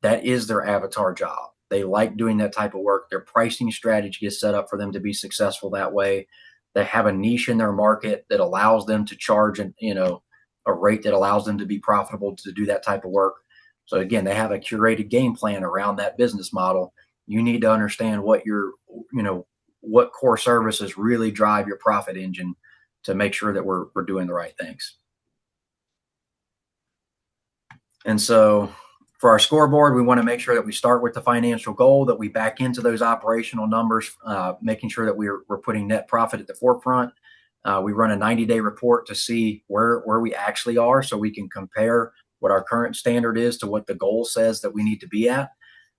A: That is their avatar job. They like doing that type of work. Their pricing strategy is set up for them to be successful that way. They have a niche in their market that allows them to charge a rate that allows them to be profitable to do that type of work. So again, they have a curated game plan around that business model. You need to understand what what core services really drive your profit engine to make sure that we're doing the right things. And so for our scoreboard, we want to make sure that we start with the financial goal, that we back into those operational numbers, making sure that we're putting net profit at the forefront. We run a 90-day report to see where we actually are so we can compare what our current standard is to what the goal says that we need to be at.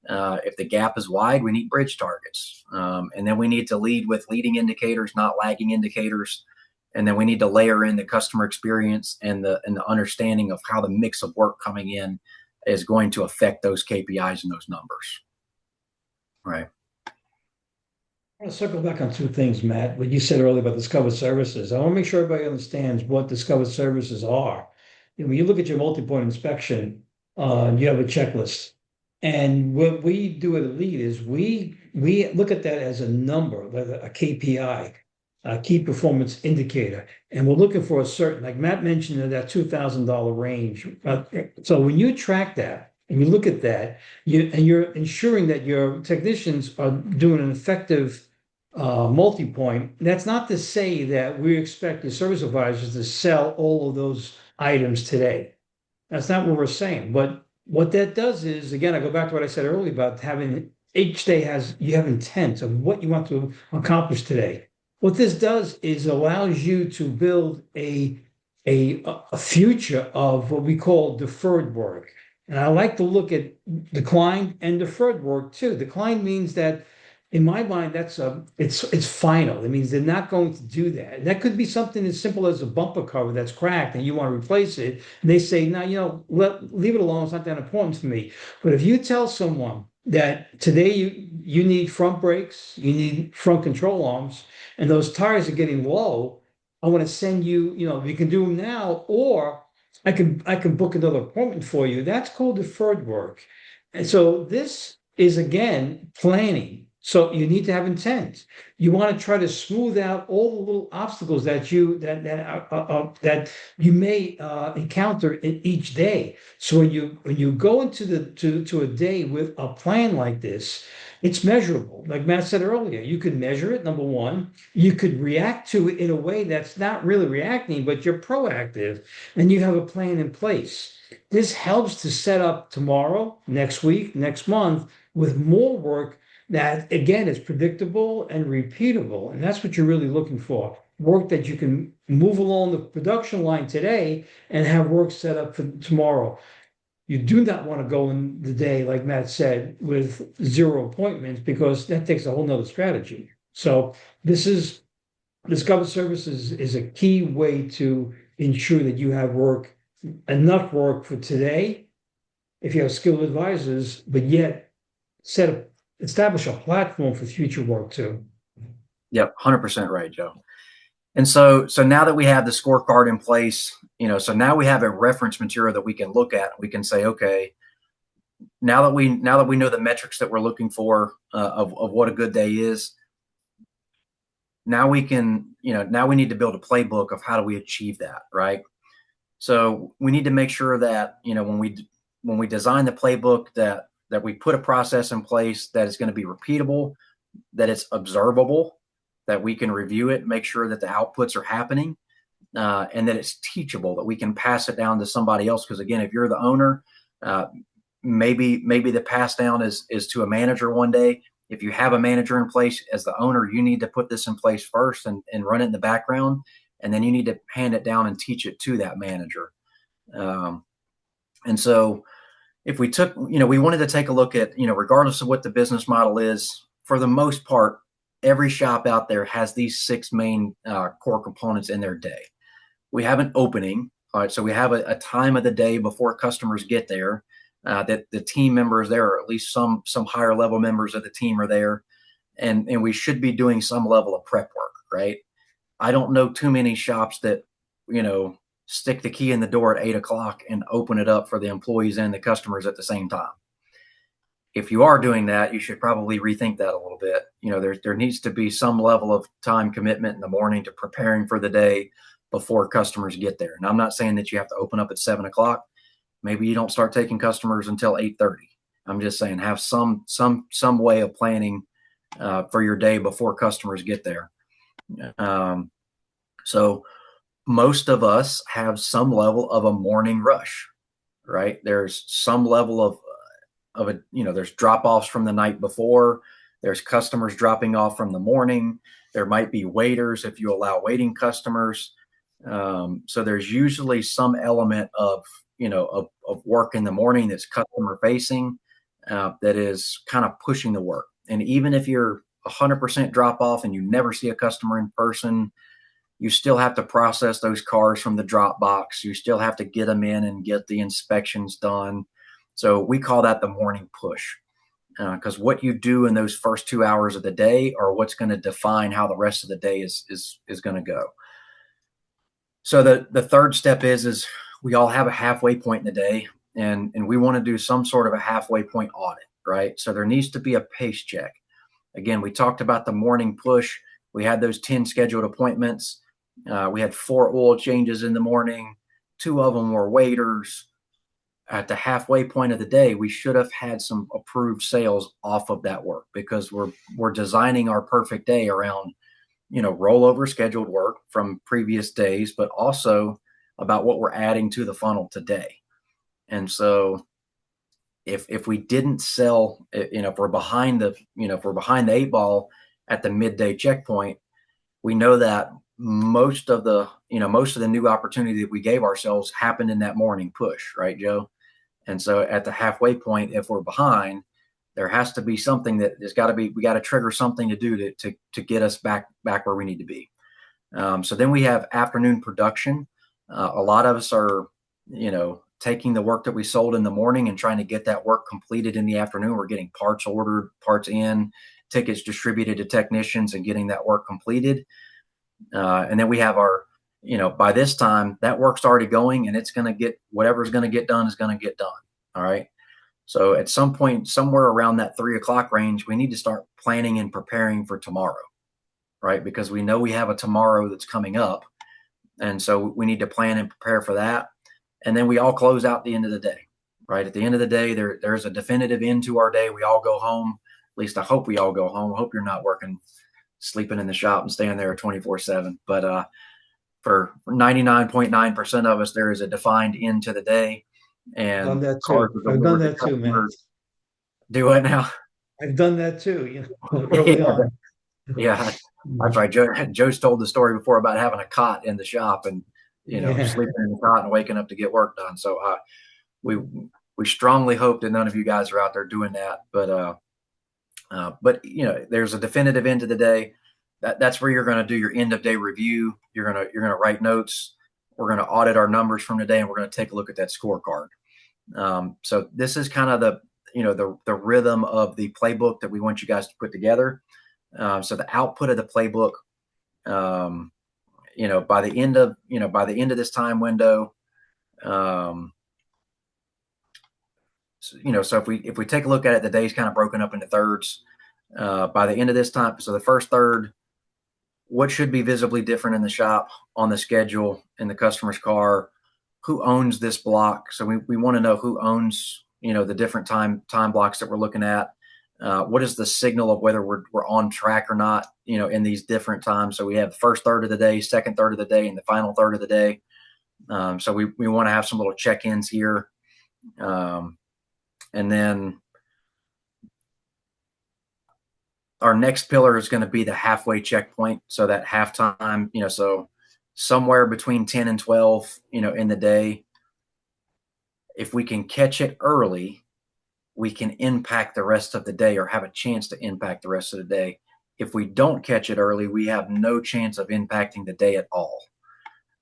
A: If the gap is wide, we need bridge targets. And then we need to lead with leading indicators, not lagging indicators. And then we need to layer in the customer experience and the understanding of how the mix of work coming in is going to affect those KPIs and those numbers. Right.
B: I want to circle back on two things, Matt. What you said earlier about discovered services. I want to make sure everybody understands what discovered services are. When you look at your multi-point inspection, you have a checklist. And what we do at Elite is we look at that as a number, like a KPI, a key performance indicator. And we're looking for a certain, like Matt mentioned, in that $2,000 range. So when you track that and you look at that, you're ensuring that your technicians are doing an effective multi-point. That's not to say that we expect the service advisors to sell all of those items today. That's not what we're saying. But what that does is, again, I go back to what I said earlier about having each day you have intent of what you want to accomplish today. What this does is allows you to build a future of what we call deferred work. And I like to look at decline and deferred work too. Decline means that in my mind, it's final. It means they're not going to do that. And that could be something as simple as a bumper cover that's cracked and you want to replace it. And they say, no, leave it alone. It's not that important to me. But if you tell someone that today you need front brakes, you need front control arms, and those tires are getting low, I want to send you, you can do them now, or I can book another appointment for you. That's called deferred work. And so this is again planning. So you need to have intent. You want to try to smooth out all the little obstacles that you may encounter in each day. So when you go into to a day with a plan like this, it's measurable. Like Matt said earlier, you could measure it, number one. You could react to it in a way that's not really reacting, but you're proactive and you have a plan in place. This helps to set up tomorrow, next week, next month with more work that, again, is predictable and repeatable. And that's what you're really looking for. Work that you can move along the production line today and have work set up for tomorrow. You do not want to go in the day, like Matt said, with 0 appointments because that takes a whole nother strategy. So this is Discover services is a key way to ensure that you have enough work for today, if you have skilled advisors, but yet establish a platform for future work too.
A: Yep, 100% right, Joe. And so now that we have the scorecard in place, so now we have a reference material that we can look at. We can say, okay, now that we know the metrics that we're looking for of what a good day is, now we can, now we need to build a playbook of how do we achieve that, right? So we need to make sure that, when we design the playbook, that we put a process in place that is going to be repeatable, that it's observable, that we can review it, make sure that the outputs are happening, and that it's teachable, that we can pass it down to somebody else. Because again, if you're the owner, uh, maybe the pass down is to a manager one day. If you have a manager in place as the owner, you need to put this in place first and run it in the background, and then you need to hand it down and teach it to that manager. Um, and so if we wanted to take a look at, regardless of what the business model is, for the most part, every shop out there has these six main core components in their day. We have an opening. All right, so we have a time of the day before customers get there, that the team members there, or at least some higher level members of the team are there, and we should be doing some level of prep work, right? I don't know too many shops that, stick the key in the door at 8 o'clock and open it up for the employees and the customers at the same time. If you are doing that, you should probably rethink that a little bit. There needs to be some level of time commitment in the morning to preparing for the day before customers get there. And I'm not saying that you have to open up at 7 o'clock. Maybe you don't start taking customers until 8:30. I'm just saying have some way of planning for your day before customers get there. Um, so most of us have some level of a morning rush, right? There's some level of a, there's drop offs from the night before. There's customers dropping off from the morning. There might be waiters if you allow waiting customers. So there's usually some element of work in the morning that's customer facing, that is kind of pushing the work. And even if you're 100% drop off and you never see a customer in person, you still have to process those cars from the drop box. You still have to get them in and get the inspections done. So we call that the morning push, because what you do in those first 2 hours of the day are what's going to define how the rest of the day is going to go. So the third step is we all have a halfway point in the day, and we want to do some sort of a halfway point audit, right? So there needs to be a pace check. Again, we talked about the morning push. We had those 10 scheduled appointments. We had 4 oil changes in the morning. 2 of them were waiters. At the halfway point of the day, we should have had some approved sales off of that work, because we're designing our perfect day around, rollover scheduled work from previous days, but also about what we're adding to the funnel today. And so if we didn't sell, if we're behind the 8 ball at the midday checkpoint, we know that most of the new opportunity that we gave ourselves happened in that morning push, right, Joe? And so at the halfway point, if we're behind, there has to be something that there's got to be, we got to trigger something to do to get us back where we need to be. So then we have afternoon production. A lot of us are, taking the work that we sold in the morning and trying to get that work completed in the afternoon. We're getting parts ordered, parts in, tickets distributed to technicians, and getting that work completed. And then we have our, by this time that work's already going, and it's going to get, whatever's going to get done is going to get done. All right. So at some point, somewhere around that 3 o'clock range, we need to start planning and preparing for tomorrow, right? Because we know we have a tomorrow that's coming up. And so we need to plan and prepare for that. And then we all close out the end of the day, right? At the end of the day, there's a definitive end to our day. We all go home. At least I hope we all go home. I hope you're not working, sleeping in the shop and staying there 24/7. But for 99.9% of us, there is a defined end to the day,
B: Done
A: and
B: that
A: cars
B: too.
A: are
B: I've done
A: delivered to
B: that too, man.
A: customers. Do it now.
B: I've done that too, early
A: Yeah,
B: on.
A: yeah. That's right. Joe's told the story before about having a cot in the shop and,
B: Yeah.
A: sleeping in the cot and waking up to get work done. So we we strongly hope that none of you guys are out there doing that. But there's a definitive end to the day. that's where you're going to do your end of day review. You're going to write notes. We're going to audit our numbers from today, and we're going to take a look at that scorecard. So this is kind of the rhythm of the playbook that we want you guys to put together. So the output of the playbook, um, by the end of this time window, um, so if we take a look at it, the day's kind of broken up into thirds. By the end of this time, so the first third, what should be visibly different in the shop, on the schedule, in the customer's car, who owns this block. So we want to know who owns, the different time blocks that we're looking at. What is the signal of whether we're on track or not, in these different times. So we have the first third of the day, second third of the day, and the final third of the day. So we want to have some little check-ins here. And then our next pillar is going to be the halfway checkpoint. So that halftime, so somewhere between 10 and 12, in the day, if we can catch it early, we can impact the rest of the day, or have a chance to impact the rest of the day. If we don't catch it early, we have no chance of impacting the day at all.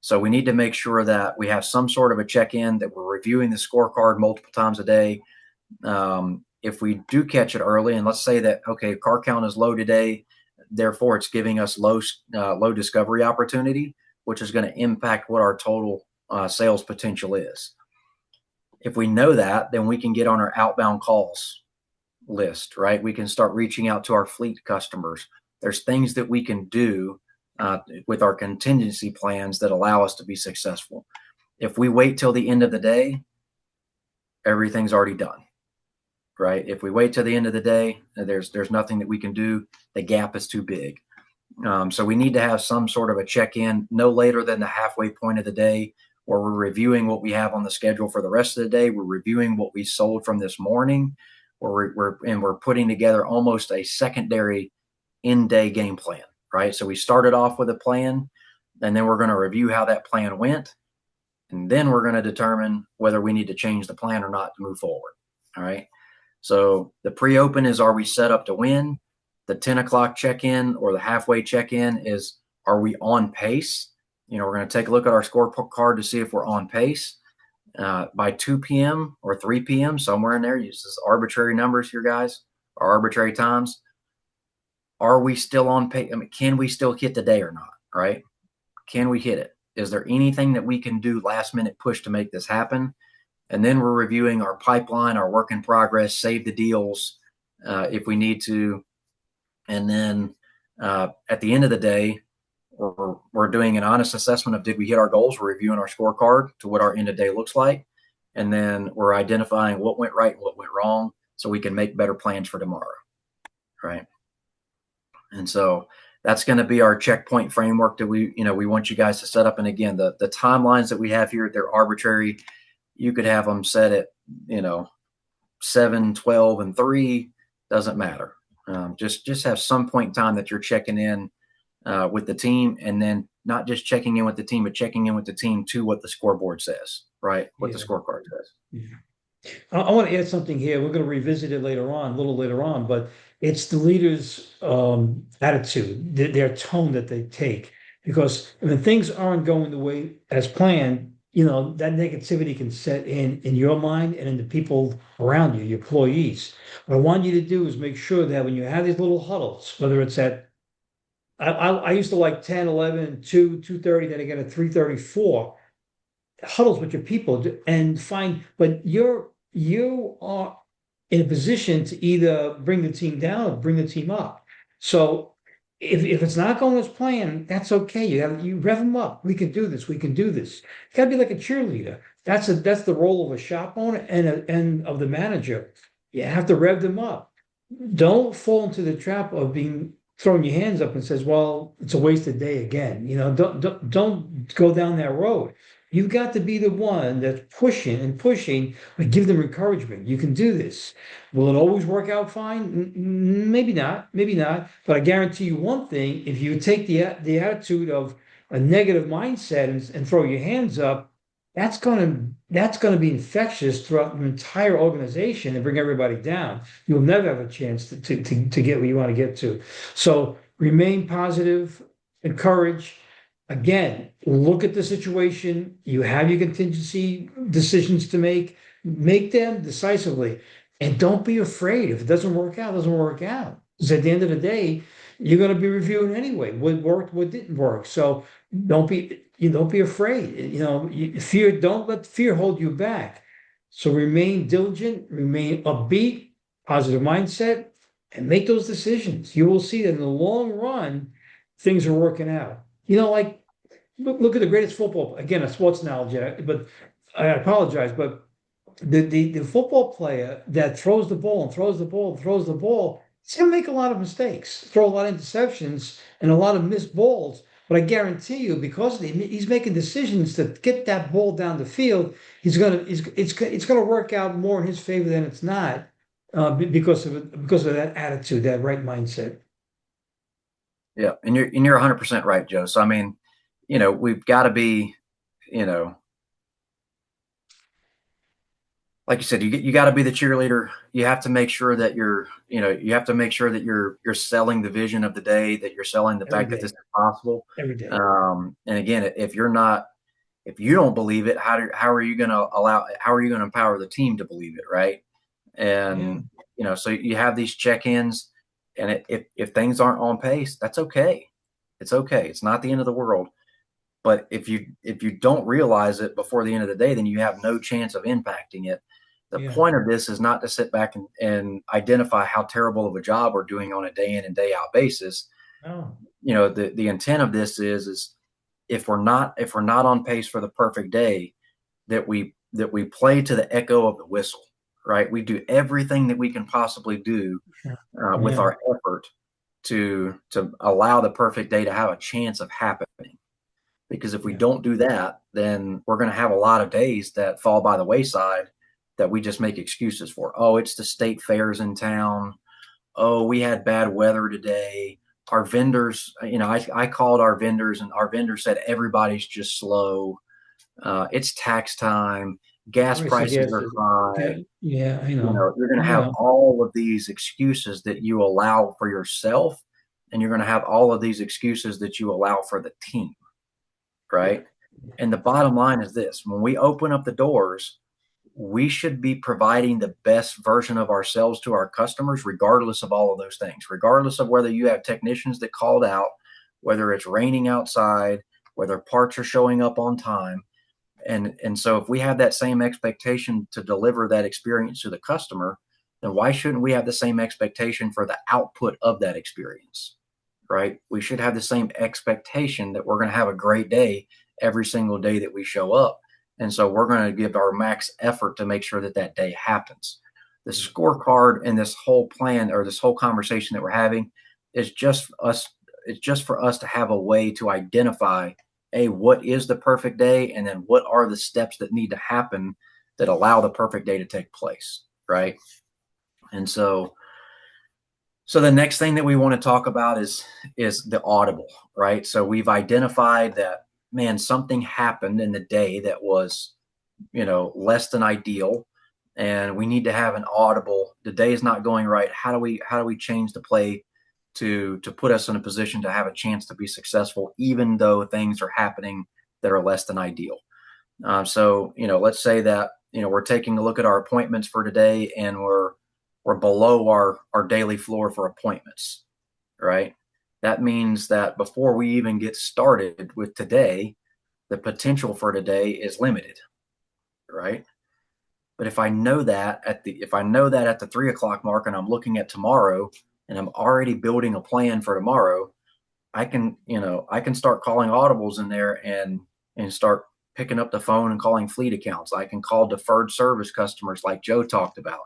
A: So we need to make sure that we have some sort of a check-in, that we're reviewing the scorecard multiple times a day. If we do catch it early, and let's say that, okay, car count is low today, therefore it's giving us low discovery opportunity, which is going to impact what our total sales potential is. If we know that, then we can get on our outbound calls list, right? We can start reaching out to our fleet customers. There's things that we can do with our contingency plans that allow us to be successful. If we wait till the end of the day, everything's already done, right? If we wait till the end of the day, there's nothing that we can do. The gap is too big. So we need to have some sort of a check-in no later than the halfway point of the day, where we're reviewing what we have on the schedule for the rest of the day. We're reviewing what we sold from this morning, we're putting together almost a secondary in-day game plan, right? So we started off with a plan, and then we're going to review how that plan went, and then we're going to determine whether we need to change the plan or not to move forward. All right. So the pre-open is, are we set up to win? The 10 o'clock check-in, or the halfway check-in, is, are we on pace? We're going to take a look at our scorecard to see if we're on pace. By 2 p.m. or 3 p.m., somewhere in there, uses arbitrary numbers here, guys, or arbitrary times. Are we still on pace? I mean, can we still hit the day or not, right? Can we hit it? Is there anything that we can do last minute push to make this happen? And then we're reviewing our pipeline, our work in progress, save the deals if we need to. And then at the end of the day, we're doing an honest assessment of, did we hit our goals? We're reviewing our scorecard to what our end of day looks like. And then we're identifying what went right and what went wrong, so we can make better plans for tomorrow, right? And so that's going to be our checkpoint framework that we want you guys to set up. And again, the timelines that we have here, they're arbitrary. You could have them set at, 7, 12, and 3, doesn't matter. Just have some point in time that you're checking in with the team, and then not just checking in with the team, but checking in with the team to what the scoreboard says, right? What the scorecard says.
B: Yeah. I want to add something here. We're going to revisit it later on, a little later on, but it's the leader's attitude, their tone that they take. Because when things aren't going the way as planned, that negativity can set in your mind and in the people around you, your employees. What I want you to do is make sure that when you have these little huddles, whether it's at, I used to like 10, 11, 2, 2:30, then again at 3:34, huddles with your people and find, but you are in a position to either bring the team down or bring the team up. So if it's not going as planned, that's okay. You rev them up. We can do this. We can do this. You got to be like a cheerleader. That's the role of a shop owner and of the manager. You have to rev them up. Don't fall into the trap of being throwing your hands up and says, well, it's a wasted day again. Don't go down that road. You've got to be the one that's pushing and pushing, but give them encouragement. You can do this. Will it always work out fine? Maybe not, maybe not. But I guarantee you one thing: if you take the attitude of a negative mindset and throw your hands up, that's gonna be infectious throughout the entire organization and bring everybody down. You'll never have a chance to get where you want to get to. So remain positive, encourage. Again, look at the situation. You have your contingency decisions to make them decisively. And don't be afraid. If it doesn't work out, it doesn't work out. Because at the end of the day, you're going to be reviewing anyway what worked, what didn't work. So don't be afraid. Fear, don't let fear hold you back. So remain diligent, remain upbeat, positive mindset, and make those decisions. You will see that in the long run, things are working out. Like look at the greatest football, again, a sports analogy, but I apologize, but the football player that throws the ball and throws the ball and throws the ball, he's going to make a lot of mistakes, throw a lot of interceptions and a lot of missed balls. But I guarantee you, because he's making decisions to get that ball down the field, it's gonna work out more in his favor than it's not, because of that attitude, that right mindset.
A: Yeah, and you're 100% right, Joe. So I mean, we've got to be, you know, like you said, you got to be the cheerleader. You have to make sure that you have to make sure that you're selling the vision of the day, that you're selling the
B: Every
A: fact that this
B: day,
A: is possible.
B: every day.
A: And again, if you don't believe it, how are you going to how are you going to empower the team to believe it, right?
B: Yeah,
A: And so you have these check-ins, and if things aren't on pace, that's okay. It's okay. It's not the end of the world. But if you don't realize it before the end of the day, then you have no chance of impacting it. The
B: yeah,
A: point of this is not to sit back and identify how terrible of a job we're doing on a day in and day out basis.
B: no,
A: The intent of this is if we're not on pace for the perfect day, that we play to the echo of the whistle, right? We do everything that we can possibly do with
B: yeah,
A: our effort to allow the perfect day to have a chance of happening. Because if we
B: yeah,
A: don't do that, then we're going to have a lot of days that fall by the wayside that we just make excuses for. Oh, it's the state fairs in town. Oh, we had bad weather today. Our vendors, I called our vendors, and our vendors said everybody's just slow. It's tax time. Gas
B: price of
A: prices
B: gas
A: are
B: is, yeah,
A: high.
B: yeah, I know.
A: You're going to have
B: Yeah,
A: all of these excuses that you allow for yourself, and you're going to have all of these excuses that you allow for the team,
B: yeah,
A: right? And the bottom line is this: when we open up the doors, we should be providing the best version of ourselves to our customers, regardless of all of those things, regardless of whether you have technicians that called out, whether it's raining outside, whether parts are showing up on time. And so if we have that same expectation to deliver that experience to the customer, then why shouldn't we have the same expectation for the output of that experience? Right? We should have the same expectation that we're going to have a great day every single day that we show up. And so we're going to give our max effort to make sure that that day happens. The scorecard and this whole plan, or this whole conversation that we're having, is just us. It's just for us to have a way to identify, a, what is the perfect day, and then what are the steps that need to happen that allow the perfect day to take place, right? And so the next thing that we want to talk about is the audible, right? So we've identified that, man, something happened in the day that was, less than ideal, and we need to have an audible. The day is not going right. How do we change the play to put us in a position to have a chance to be successful, even though things are happening that are less than ideal? So let's say that we're taking a look at our appointments for today, and we're below our daily floor for appointments, right? That means that before we even get started with today, the potential for today is limited, right? But if I know that at the 3 o'clock mark, and I'm looking at tomorrow, and I'm already building a plan for tomorrow, I can start calling audibles in there, and start picking up the phone and calling fleet accounts. I can call deferred service customers like Joe talked about.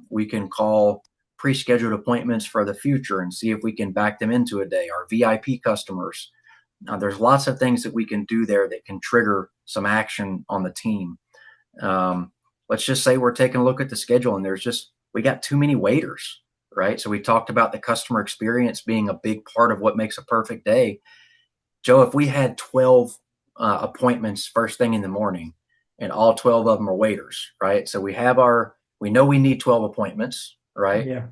A: We can call pre-scheduled appointments for the future and see if we can back them into a day. Our VIP customers. There's lots of things that we can do there that can trigger some action on the team. Um, let's just say we're taking a look at the schedule, and we got too many waiters, right? So we talked about the customer experience being a big part of what makes a perfect day. Joe, if we had 12 appointments first thing in the morning, and all 12 of them are waiters, right? So we know we need 12 appointments, right?
B: yeah,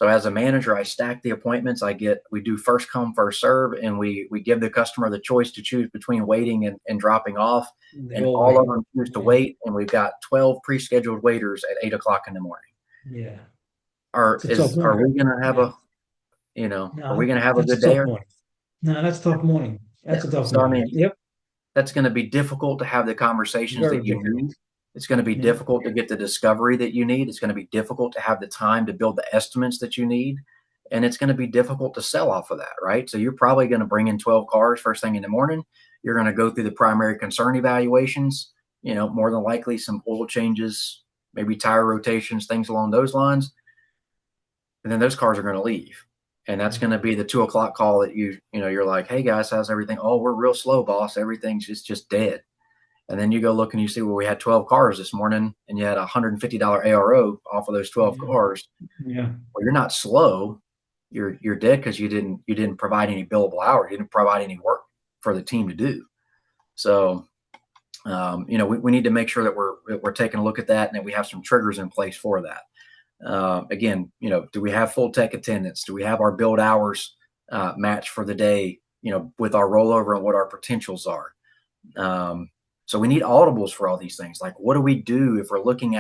A: So as a manager, I stack the appointments. We do first come, first serve, and we give the customer the choice to choose between waiting and dropping off.
B: They
A: And
B: all
A: all of
B: wait.
A: them choose to
B: Yeah,
A: wait. And we've got 12 pre-scheduled waiters at 8 o'clock in the morning.
B: yeah.
A: Are
B: It's a tough
A: is are
B: morning.
A: we going to have
B: Yeah.
A: are we
B: No,
A: going to have a
B: that's
A: good
B: a
A: day?
B: tough
A: Or
B: morning. No, that's a tough morning.
A: yeah.
B: That's a tough
A: So I
B: morning.
A: mean,
B: Yep.
A: that's going to be difficult to have the conversations
B: Very
A: that you
B: difficult.
A: need. It's going to be
B: Yeah.
A: difficult to get the discovery that you need. It's going to be difficult to have the time to build the estimates that you need. And it's going to be difficult to sell off of that, right? So you're probably going to bring in 12 cars first thing in the morning. You're going to go through the primary concern evaluations, more than likely some oil changes, maybe tire rotations, things along those lines. And then those cars are going to leave. And that's
B: Yeah.
A: going to be the 2 o'clock call that you're like, hey guys, how's everything? Oh, we're real slow, boss. Everything's just dead. And then you go look and you see, well, we had 12 cars this morning and you had $150 ARO off of those 12
B: Yeah.
A: cars.
B: Yeah.
A: Well, you're not slow. You're dead because you didn't provide any billable hours. You didn't provide any work for the team to do. So, we need to make sure that we're taking a look at that and that we have some triggers in place for that. Again, do we have full tech attendance? Do we have our build hours matched for the day? With our rollover and what our potentials are. So we need audibles for all these things. Like, what do we do if we're looking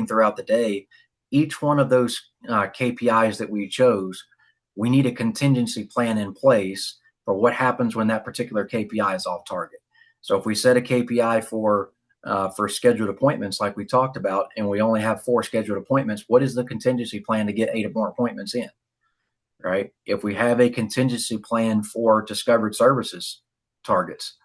A: throughout the day? Each one of those KPIs that we chose, we need a contingency plan in place for what happens when that particular KPI is off target. So if we set a KPI for scheduled appointments, like we talked about, and we only have 4 scheduled appointments, what is the contingency plan to get 8 or more appointments in? Right? If we have a contingency plan for discovered services targets,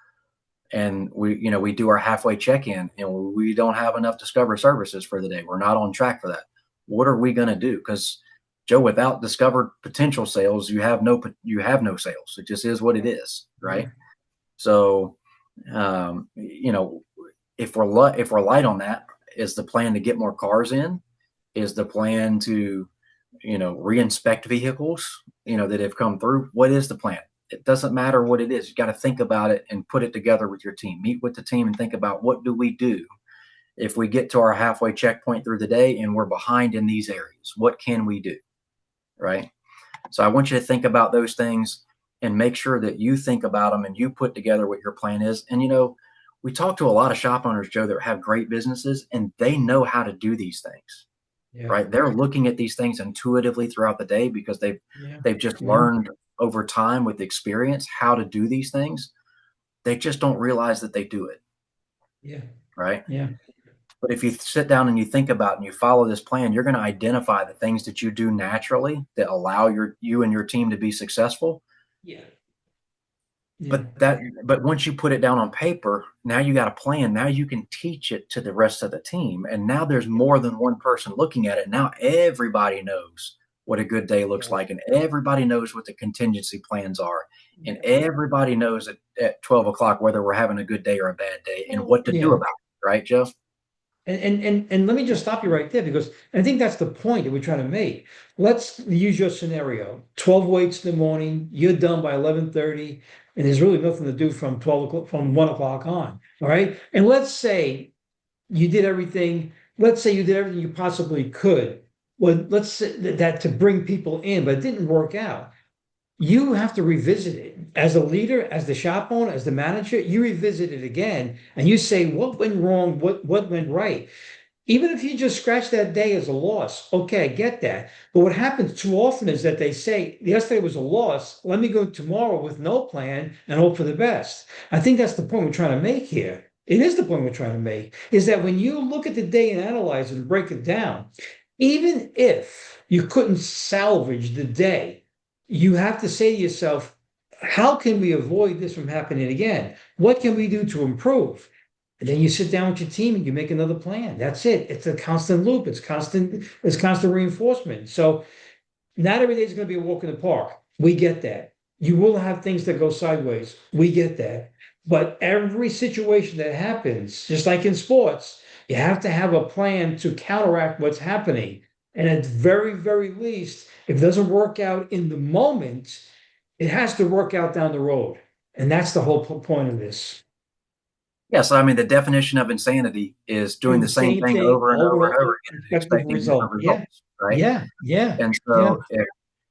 A: and we do our halfway check-in and we don't have enough discovered services for the day, we're not on track for that, what are we going to do? Because Joe, without discovered potential sales, you have no sales. It just is what it is,
B: Yeah.
A: right? So um, you know if we're light on that, is the plan to get more cars in? Is the plan to reinspect vehicles that have come through? What is the plan? It doesn't matter what it is. You got to think about it and put it together with your team. Meet with the team and think about, what do we do if we get to our halfway checkpoint through the day and we're behind in these areas? What can we do? Right. So I want you to think about those things and make sure that you think about them and you put together what your plan is. And we talk to a lot of shop owners, Joe, that have great businesses and they know how to do these things,
B: Yeah.
A: right? They're looking at these things intuitively throughout the day because they've
B: Yeah.
A: they've just
B: Yeah.
A: learned over time with experience how to do these things. They just don't realize that they do it,
B: Yeah.
A: right?
B: Yeah.
A: But if you sit down and you think about and you follow this plan, you're going to identify the things that you do naturally that allow you and your team to be successful.
B: Yeah. Yeah.
A: But once you put it down on paper, now you got a plan. Now you can teach it to the rest of the team. And now there's
B: Yeah.
A: more than one person looking at it. Now everybody knows what a good day looks
B: Yeah.
A: like, and everybody knows what the contingency plans are. And
B: Yeah.
A: everybody knows at 12 o'clock whether we're having a good day or a bad day and what to do
B: Yeah.
A: about it, right, Joe?
B: And let me just stop you right there, because I think that's the point that we're trying to make. Let's use your scenario. 12 waits in the morning, you're done by 11:30, and there's really nothing to do from 12 o'clock, from 1 o'clock on. All right. And let's say you did everything, let's say you did everything you possibly could. Well, let's say that to bring people in, but it didn't work out. You have to revisit it as a leader, as the shop owner, as the manager. You revisit it again and you say, what went wrong? What went right? Even if you just scratch that day as a loss, okay, I get that. But what happens too often is that they say, yesterday was a loss. Let me go tomorrow with no plan and hope for the best. I think that's the point we're trying to make here. It is the point we're trying to make, is that when you look at the day and analyze it and break it down, even if you couldn't salvage the day, you have to say to yourself, how can we avoid this from happening again? What can we do to improve? And then you sit down with your team and you make another plan. That's it. It's a constant loop. It's constant reinforcement. So not every day is going to be a walk in the park. We get that. You will have things that go sideways. We get that. But every situation that happens, just like in sports, you have to have a plan to counteract what's happening. And at the very, very least, if it doesn't work out in the moment, it has to work out down the road. And that's the whole point of this.
A: Yeah. So, I mean, the definition of insanity is doing
B: Doing
A: the
B: the
A: same
B: same
A: thing
B: thing
A: over and
B: over
A: over
B: and
A: and over
B: over,
A: again and
B: expecting
A: expecting different
B: result. Yeah,
A: results, right?
B: yeah, yeah,
A: And
B: yeah,
A: so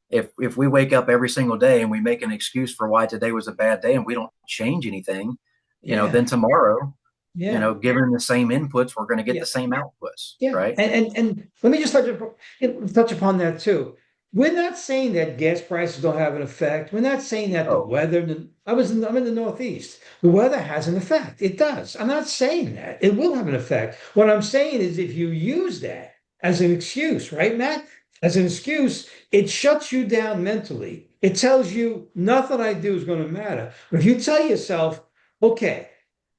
A: if we wake up every single day and we make an excuse for why today was a bad day and we don't change anything,
B: yeah,
A: then tomorrow,
B: yeah,
A: given the same inputs, we're going to get
B: yeah.
A: the same outputs,
B: Yeah,
A: right?
B: and let me just touch upon that too. We're not saying that gas prices don't have an effect. We're not saying that the
A: Oh,
B: weather. I'm in the Northeast. The weather has an effect. It does. I'm not saying that it will have an effect. What I'm saying is if you use that as an excuse, right, Matt? As an excuse, it shuts you down mentally. It tells you nothing I do is going to matter. But if you tell yourself, okay,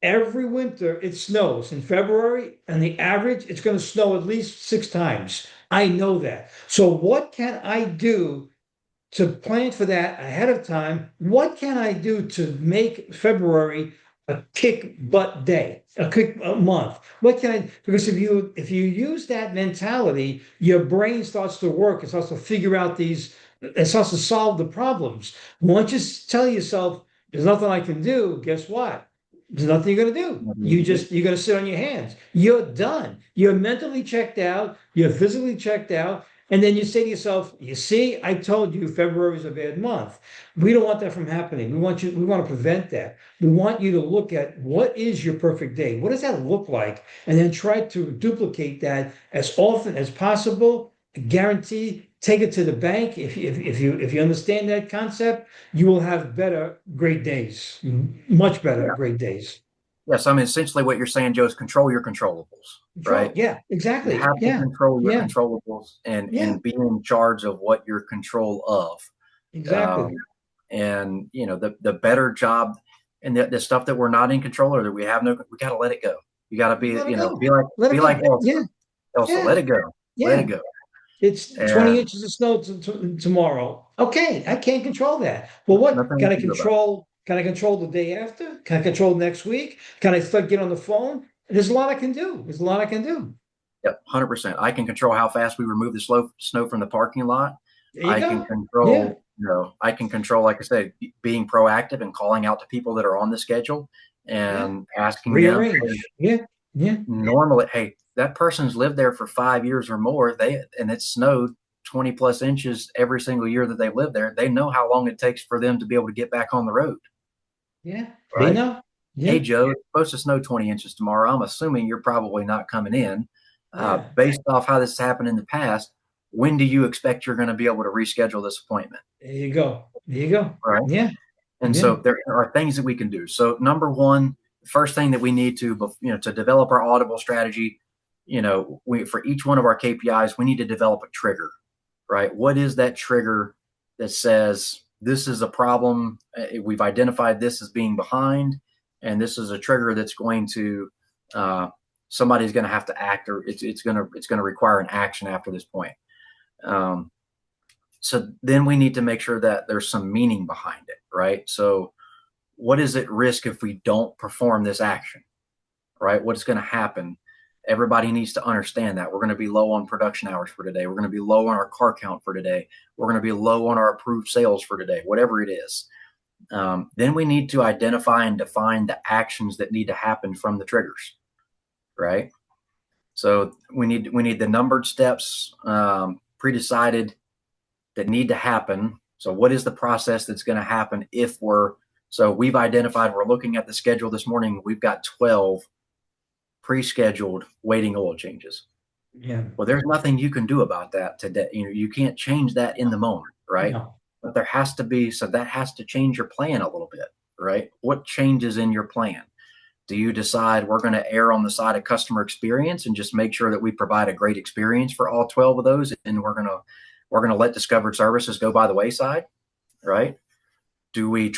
B: every winter it snows in February, and the average, it's going to snow at least 6 times. I know that. So, what can I do to plan for that ahead of time? What can I do to make February a kick butt day, a kick month? What can I? Because if you use that mentality, your brain starts to work. It starts to figure out these. It starts to solve the problems. Once you tell yourself, "There's nothing I can do," guess what? There's nothing you're gonna do. You're gonna sit on your hands. You're done. You're mentally checked out. You're physically checked out. And then you say to yourself, you see, I told you February is a bad month. We don't want that from happening. We want to prevent that. We want you to look at what is your perfect day? What does that look like? And then try to duplicate that as often as possible. Guarantee, take it to the bank. If you understand that concept, you will have better, great days. Much better,
A: yeah.
B: great days.
A: Yes. I mean, essentially what you're saying, Joe, is control your controllables,
B: Control.
A: right?
B: Yeah,
A: You
B: exactly.
A: have to
B: Yeah,
A: control your
B: yeah,
A: controllables and
B: yeah,
A: be in charge of what you're control of.
B: exactly.
A: Um, and the better job and the stuff that we're not in control or that we have no, we got to let it go. You got to be,
B: Let it go.
A: be like,
B: Let it
A: be like
B: go.
A: Elsa.
B: Yeah,
A: Elsa, let
B: yeah,
A: it go, let it
B: yeah.
A: go.
B: It's 20
A: And
B: inches of snow tomorrow. Okay, I can't control that. Well, what
A: nothing
B: can
A: we
B: I
A: can do about
B: control? Can I control the day after? Can I control next week? Can I start get on the phone? There's a lot I can do. There's a lot I can do.
A: it. Yep, 100%. I can control how fast we remove the snow from the parking lot.
B: There you
A: I can
B: go. Yeah,
A: control, I can control, like I said, being proactive and calling out to people that are on the schedule
B: yeah.
A: and asking them, hey,
B: Rearrange. Yeah, yeah,
A: normally, hey, that person's lived there for 5 years or more. And it snowed 20 plus inches every single year that they live there. They know how long it takes for them to be able to get back on the road,
B: yeah. They
A: right?
B: know.
A: Hey,
B: Yeah,
A: Joe, it's supposed to snow 20 inches tomorrow. I'm assuming you're probably not coming in.
B: yeah.
A: Based off how this has happened in the past, when do you expect you're going to be able to reschedule this appointment?
B: There you go. There you go.
A: Right.
B: Yeah,
A: And
B: yeah,
A: so there are things that we can do. So number one, first thing that we need to, to develop our audible strategy, for each one of our KPIs, we need to develop a trigger, right? What is that trigger that says this is a problem? We've identified this as being behind, and this is a trigger that's going to, somebody's going to have to act, or it's going to require an action after this point. Um, so then we need to make sure that there's some meaning behind it, right? So what is at risk if we don't perform this action, right? What's going to happen? Everybody needs to understand that we're going to be low on production hours for today. We're going to be low on our car count for today. We're going to be low on our approved sales for today, whatever it is. Then we need to identify and define the actions that need to happen from the triggers, right? So we need the numbered steps, pre-decided, that need to happen. So what is the process that's going to happen if we've identified, we're looking at the schedule this morning, we've got 12 pre-scheduled waiting oil changes.
B: yeah.
A: Well, there's nothing you can do about that today. You can't change that in the moment, right?
B: No.
A: But there has to be, so that has to change your plan a little bit, right? What changes in your plan? Do you decide we're going to err on the side of customer experience and just make sure that we provide a great experience for all 12 of those, and we're going to let discovered services go by the wayside, right? What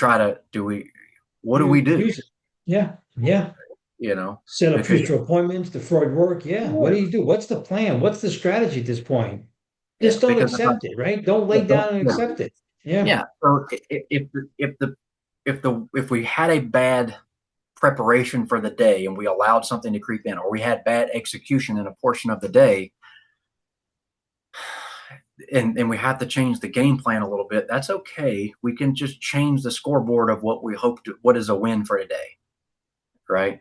A: do we do?
B: Use it. Yeah, yeah.
A: You know,
B: Set up
A: because
B: future appointments, deferred work. Yeah. What do you do? What's the plan? What's the strategy at this point?
A: yeah,
B: Just don't
A: because
B: accept it, right? Don't
A: yeah,
B: lay down and accept it. Yeah.
A: yeah. So if we had a bad preparation for the day and we allowed something to creep in, or we had bad execution in a portion of the day, and we have to change the game plan a little bit, that's okay. We can just change the scoreboard of what we hope to, what is a win for today, right?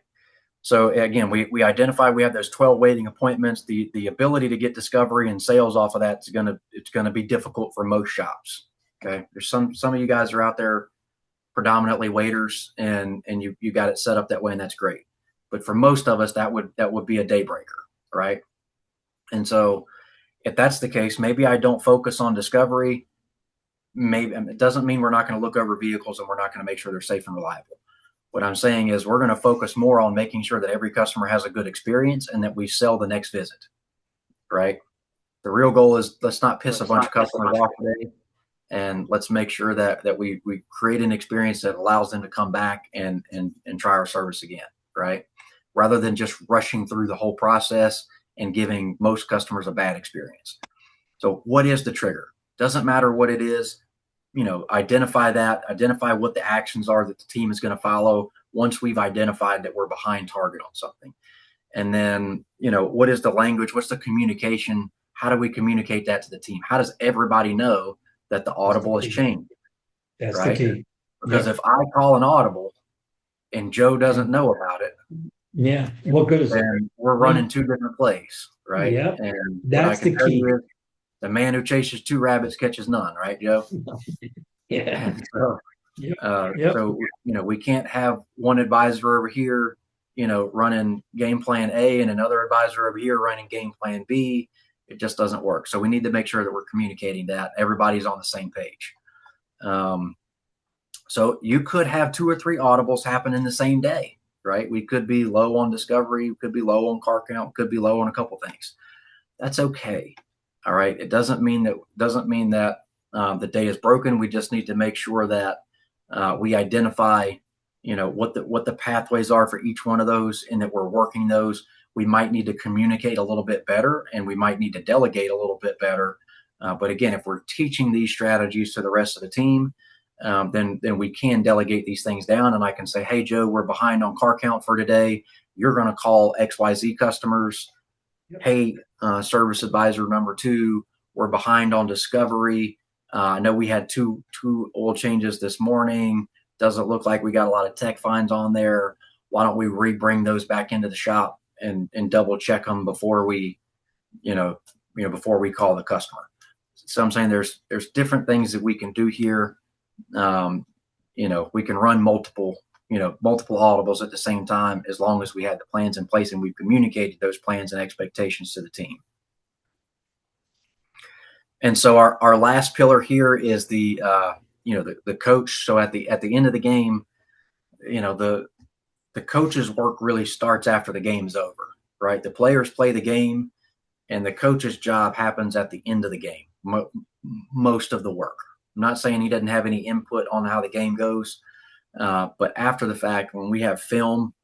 A: So again, we identify we have those 12 waiting appointments. The ability to get discovery and sales off of that is gonna be difficult for most shops. Okay, there's some of you guys are out there predominantly waiters, and you got it set up that way, and that's great. But for most of us, that would be a day breaker, right? And so if that's the case, maybe I don't focus on discovery. Maybe it doesn't mean we're not going to look over vehicles and we're not going to make sure they're safe and reliable. What I'm saying is we're going to focus more on making sure that every customer has a good experience and that we sell the next visit, right? The real goal is let's not piss a bunch of customers off today, and let's make sure that we create an experience that allows them to come back and try our service again, right? Rather than just rushing through the whole process and giving most customers a bad experience. So what is the trigger? Doesn't matter what it is, identify what the actions are that the team is going to follow once we've identified that we're behind target on something. And then, what is the language? What's the communication? How do we communicate that to the team? How does everybody know that the
B: That's the
A: audible has
B: key.
A: changed,
B: That's the
A: right?
B: key.
A: Because
B: Yep.
A: if I call an audible and Joe doesn't
B: And
A: know about it,
B: yeah, what good is it?
A: then we're running
B: Yeah.
A: two different plays, right?
B: Yep.
A: And what I
B: That's
A: can
B: the
A: tell
B: key.
A: you is the man who chases two rabbits catches none, right, Joe?
B: Yeah.
A: And so,
B: Yep. Yep.
A: we can't have one advisor over here, running game plan A and another advisor over here running game plan B. It just doesn't work. So we need to make sure that we're communicating that everybody's on the same page. Um, so you could have two or three audibles happen in the same day, right? We could be low on discovery, we could be low on car count, could be low on a couple things. That's okay. All right. It doesn't mean that the day is broken. We just need to make sure that we identify, what the pathways are for each one of those, and that we're working those. We might need to communicate a little bit better, and we might need to delegate a little bit better. But again, if we're teaching these strategies to the rest of the team, then we can delegate these things down, and I can say, hey Joe, we're behind on car count for today. You're going to call XYZ customers.
B: Yep.
A: Hey, service advisor number two, we're behind on discovery. I know we had two oil changes this morning. Doesn't look like we got a lot of tech finds on there. Why don't we bring those back into the shop and double check them before we, before we call the customer. So I'm saying there's different things that we can do here. We can run multiple audibles at the same time, as long as we had the plans in place and we've communicated those plans and expectations to the team. And so our last pillar here is the coach. So at the end of the game, the coach's work really starts after the game's over, right? The players play the game, and the coach's job happens at the end of the game. Most of the work. I'm not saying he doesn't have any input on how the game goes, but after the fact, when we have film,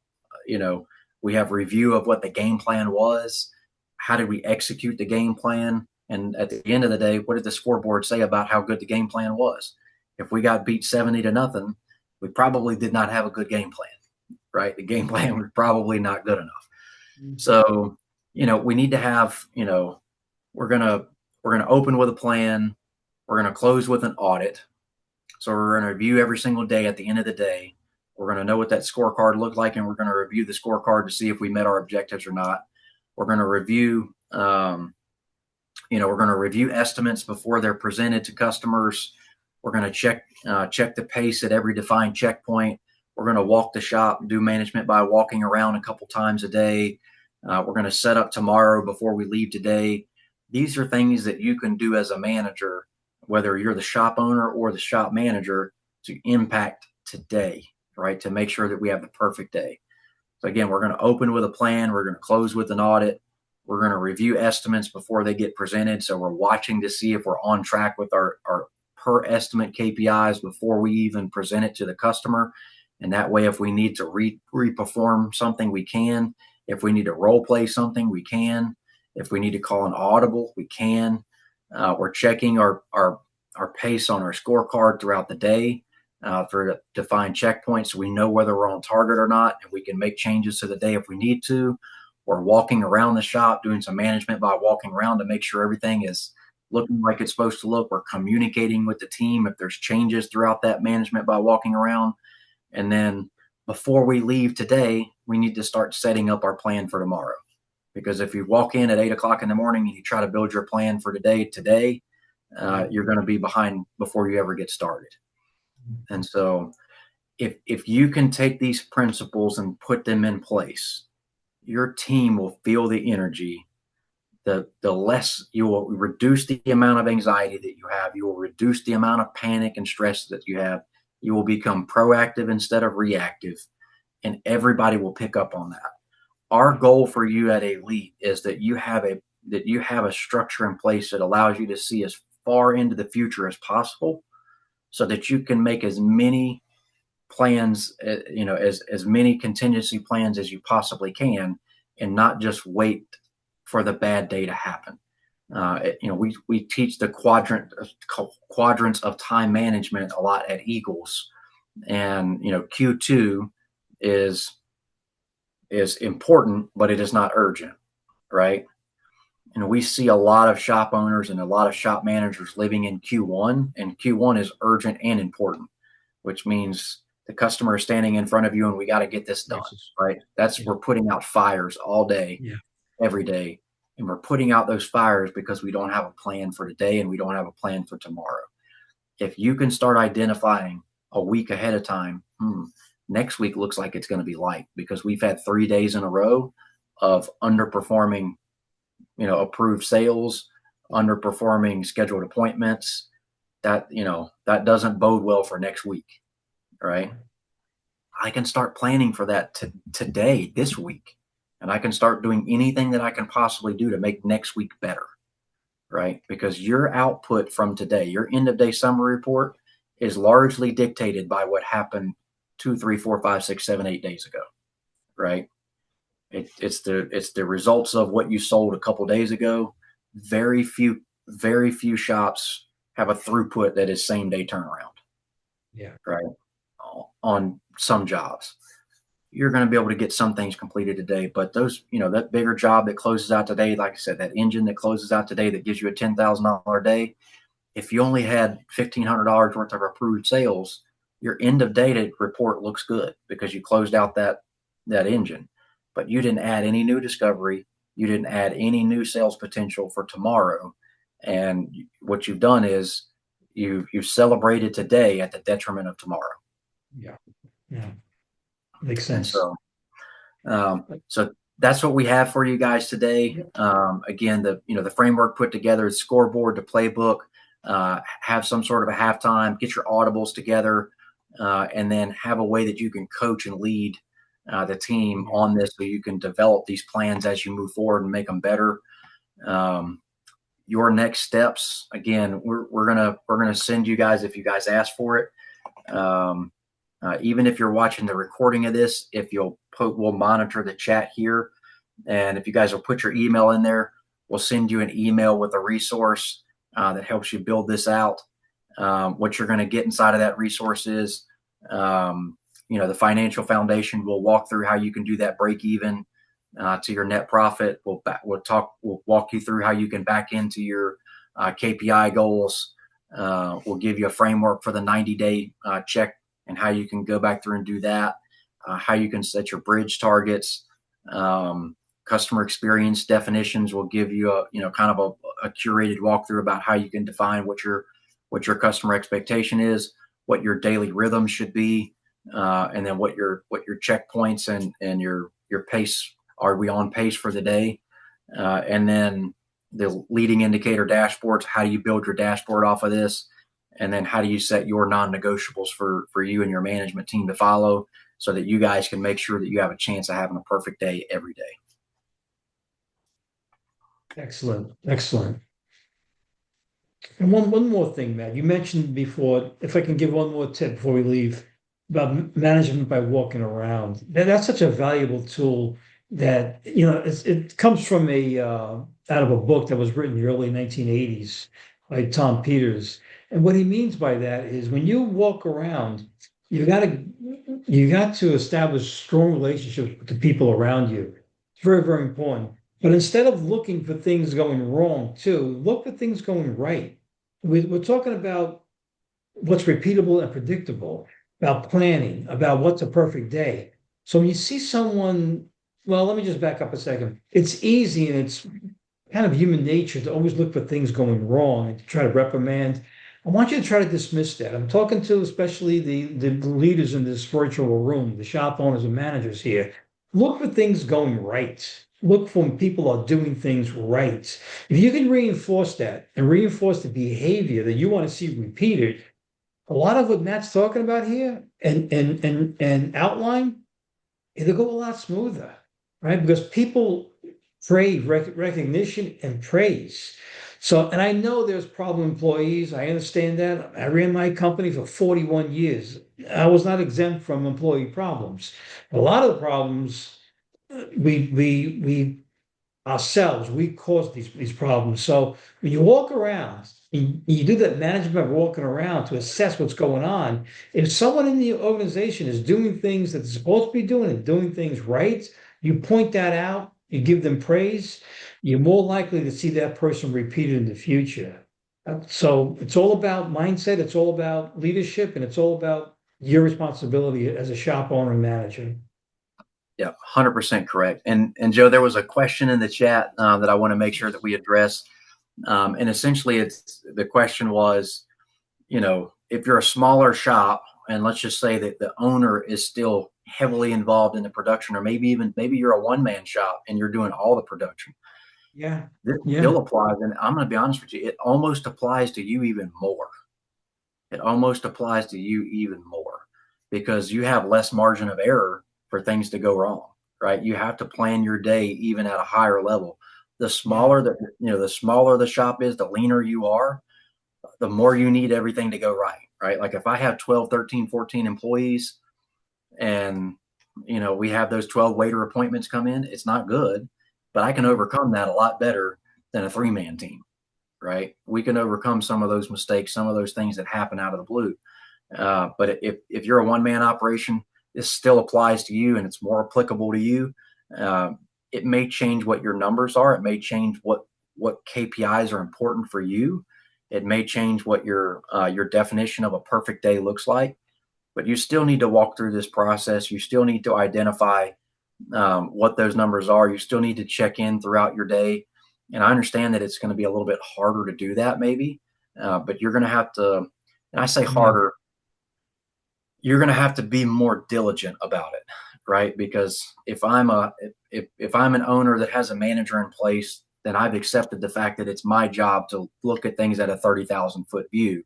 A: we have review of what the game plan was. How did we execute the game plan? And at the end of the day, what did the scoreboard say about how good the game plan was? If we got beat 70-0, we probably did not have a good game plan, right? The game plan was probably not good enough. So, we need to have, we're gonna open with a plan. We're gonna close with an audit. So we're going to review every single day. At the end of the day, we're going to know what that scorecard looked like, and we're going to review the scorecard to see if we met our objectives or not. We're going to review, estimates before they're presented to customers. We're going to check the pace at every defined checkpoint. We're going to walk the shop, do management by walking around a couple times a day. We're going to set up tomorrow before we leave today. These are things that you can do as a manager, whether you're the shop owner or the shop manager, to impact today, right? To make sure that we have the perfect day. So again, we're going to open with a plan. We're going to close with an audit. We're going to review estimates before they get presented. So we're watching to see if we're on track with our per estimate KPIs before we even present it to the customer. And that way, if we need to reperform something, we can. If we need to role play something, we can. If we need to call an audible, we can. We're checking our pace on our scorecard throughout the day for defined checkpoints, so we know whether we're on target or not, and we can make changes to the day if we need to. We're walking around the shop, doing some management by walking around to make sure everything is looking like it's supposed to look. We're communicating with the team if there's changes throughout that management by walking around. And then before we leave today, we need to start setting up our plan for tomorrow. Because if you walk in at 8 o'clock in the morning and you try to build your plan for today,
B: Yeah.
A: you're going to be behind before you ever get started. And so, if you can take these principles and put them in place, your team will feel the energy. The less you will reduce the amount of anxiety that you have, you will reduce the amount of panic and stress that you have. You will become proactive instead of reactive, and everybody will pick up on that. Our goal for you at Elite is that you have a structure in place that allows you to see as far into the future as possible, so that you can make as many plans, as many contingency plans as you possibly can, and not just wait for the bad day to happen. We teach the quadrants of time management a lot at Eagles, and Q2 is is important, but it is not urgent, right? And we see a lot of shop owners and a lot of shop managers living in Q1, and Q1 is urgent and important, which means the customer is standing in front of you and we got to get this done,
B: Crisis.
A: right? That's
B: Yeah.
A: We're putting out fires all day,
B: Yeah.
A: every day, and we're putting out those fires because we don't have a plan for today and we don't have a plan for tomorrow. If you can start identifying a week ahead of time, next week looks like it's going to be light because we've had 3 days in a row of underperforming, approved sales, underperforming scheduled appointments. That doesn't bode well for next week, right? I can start planning for that today, this week, and I can start doing anything that I can possibly do to make next week better, right? Because your output from today, your end of day summary report, is largely dictated by what happened 2, 3, 4, 5, 6, 7, 8 days ago, right? It's the results of what you sold a couple days ago. Very few shops have a throughput that is same day turnaround,
B: Yeah.
A: right? On some jobs, you're going to be able to get some things completed today, but that bigger job that closes out today, like I said, that engine that closes out today that gives you a $10,000 day, if you only had $1,500 worth of approved sales, your end of day report looks good because you closed out that engine, but you didn't add any new discovery, you didn't add any new sales potential for tomorrow, and what you've done is you've celebrated today at the detriment of tomorrow.
B: Yeah. Yeah. Makes
A: And
B: sense.
A: so that's what we have for you guys today.
B: Yeah.
A: Again, the framework put together, the scoreboard, the playbook, have some sort of a halftime, get your audibles together, and then have a way that you can coach and lead the team
B: Yeah.
A: on this, so you can develop these plans as you move forward and make them better. Um, your next steps, again, we're gonna send you guys, if you guys ask for it. Even if you're watching the recording of this, if we'll monitor the chat here, and if you guys will put your email in there, we'll send you an email with a resource that helps you build this out. What you're going to get inside of that resource is, the financial foundation. We'll walk through how you can do that break even to your net profit. We'll walk you through how you can back into your KPI goals. We'll give you a framework for the 90-day check and how you can go back through and do that. How you can set your bridge targets. Customer experience definitions will give you kind of a curated walkthrough about how you can define what your customer expectation is, what your daily rhythm should be, and then what your checkpoints and your pace. Are we on pace for the day? And then the leading indicator dashboards. How do you build your dashboard off of this? And then how do you set your non-negotiables for you and your management team to follow, so that you guys can make sure that you have a chance of having a perfect day every day.
B: Excellent. Excellent. And one more thing, Matt. You mentioned before, if I can give one more tip before we leave, about management by walking around. That's such a valuable tool that, it comes from out of a book that was written in the early 1980s by Tom Peters. And what he means by that is when you walk around, you got to you got to establish strong relationships with the people around you. It's very, very important. But instead of looking for things going wrong too, look for things going right. We're talking about what's repeatable and predictable. about planning, about what's a perfect day. So when you see someone, well, let me just back up a second. It's easy and it's kind of human nature to always look for things going wrong and to try to reprimand. I want you to try to dismiss that. I'm talking to especially the leaders in this virtual room, the shop owners and managers here. Look for things going right. Look for when people are doing things right. If you can reinforce that and reinforce the behavior that you want to see repeated, a lot of what Matt's talking about here and outline, it'll go a lot smoother, right? Because people crave recognition and praise. So, and I know there's problem employees. I understand that. I ran my company for 41 years. I was not exempt from employee problems. A lot of the problems we ourselves, we cause these problems. So when you walk around, you do that management of walking around to assess what's going on. If someone in the organization is doing things that they're supposed to be doing and doing things right, you point that out, you give them praise, you're more likely to see that person repeated in the future. So it's all about mindset, it's all about leadership, and it's all about your responsibility as a shop owner and manager.
A: Yeah, 100% correct. And Joe, there was a question in the chat that I want to make sure that we address. And essentially, it's the question was, if you're a smaller shop, and let's just say that the owner is still heavily involved in the production, or maybe you're a one man shop and you're doing all the production.
B: Yeah,
A: This
B: yeah.
A: still applies, and I'm going to be honest with you, it almost applies to you even more. It almost applies to you even more because you have less margin of error for things to go wrong, right? You have to plan your day even at a higher level. The
B: Yeah.
A: smaller the smaller the shop is, the leaner you are, the more you need everything to go right, right? Like if I have 12, 13, 14 employees and we have those 12 waiter appointments come in, it's not good, but I can
B: Yeah.
A: overcome that a lot better than a three-man team, right? We can overcome some of those mistakes, some of those things that happen out of the blue. But if you're a one man operation, this still applies to you and it's more applicable to you. Uh, it may change what your numbers are. It may change what KPIs are important for you. It may change what your definition of a perfect day looks like. But you still need to walk through this process. You still need to identify what those numbers are. You still need to check in throughout your day. And I understand that it's going to be a little bit harder to do that, maybe, but you're going to have to. And I say
B: Yeah.
A: harder, you're going to have to be more diligent about it, right? Because if I'm an owner that has a manager in place, then I've accepted the fact that it's my job to look at things at a 30,000 foot view.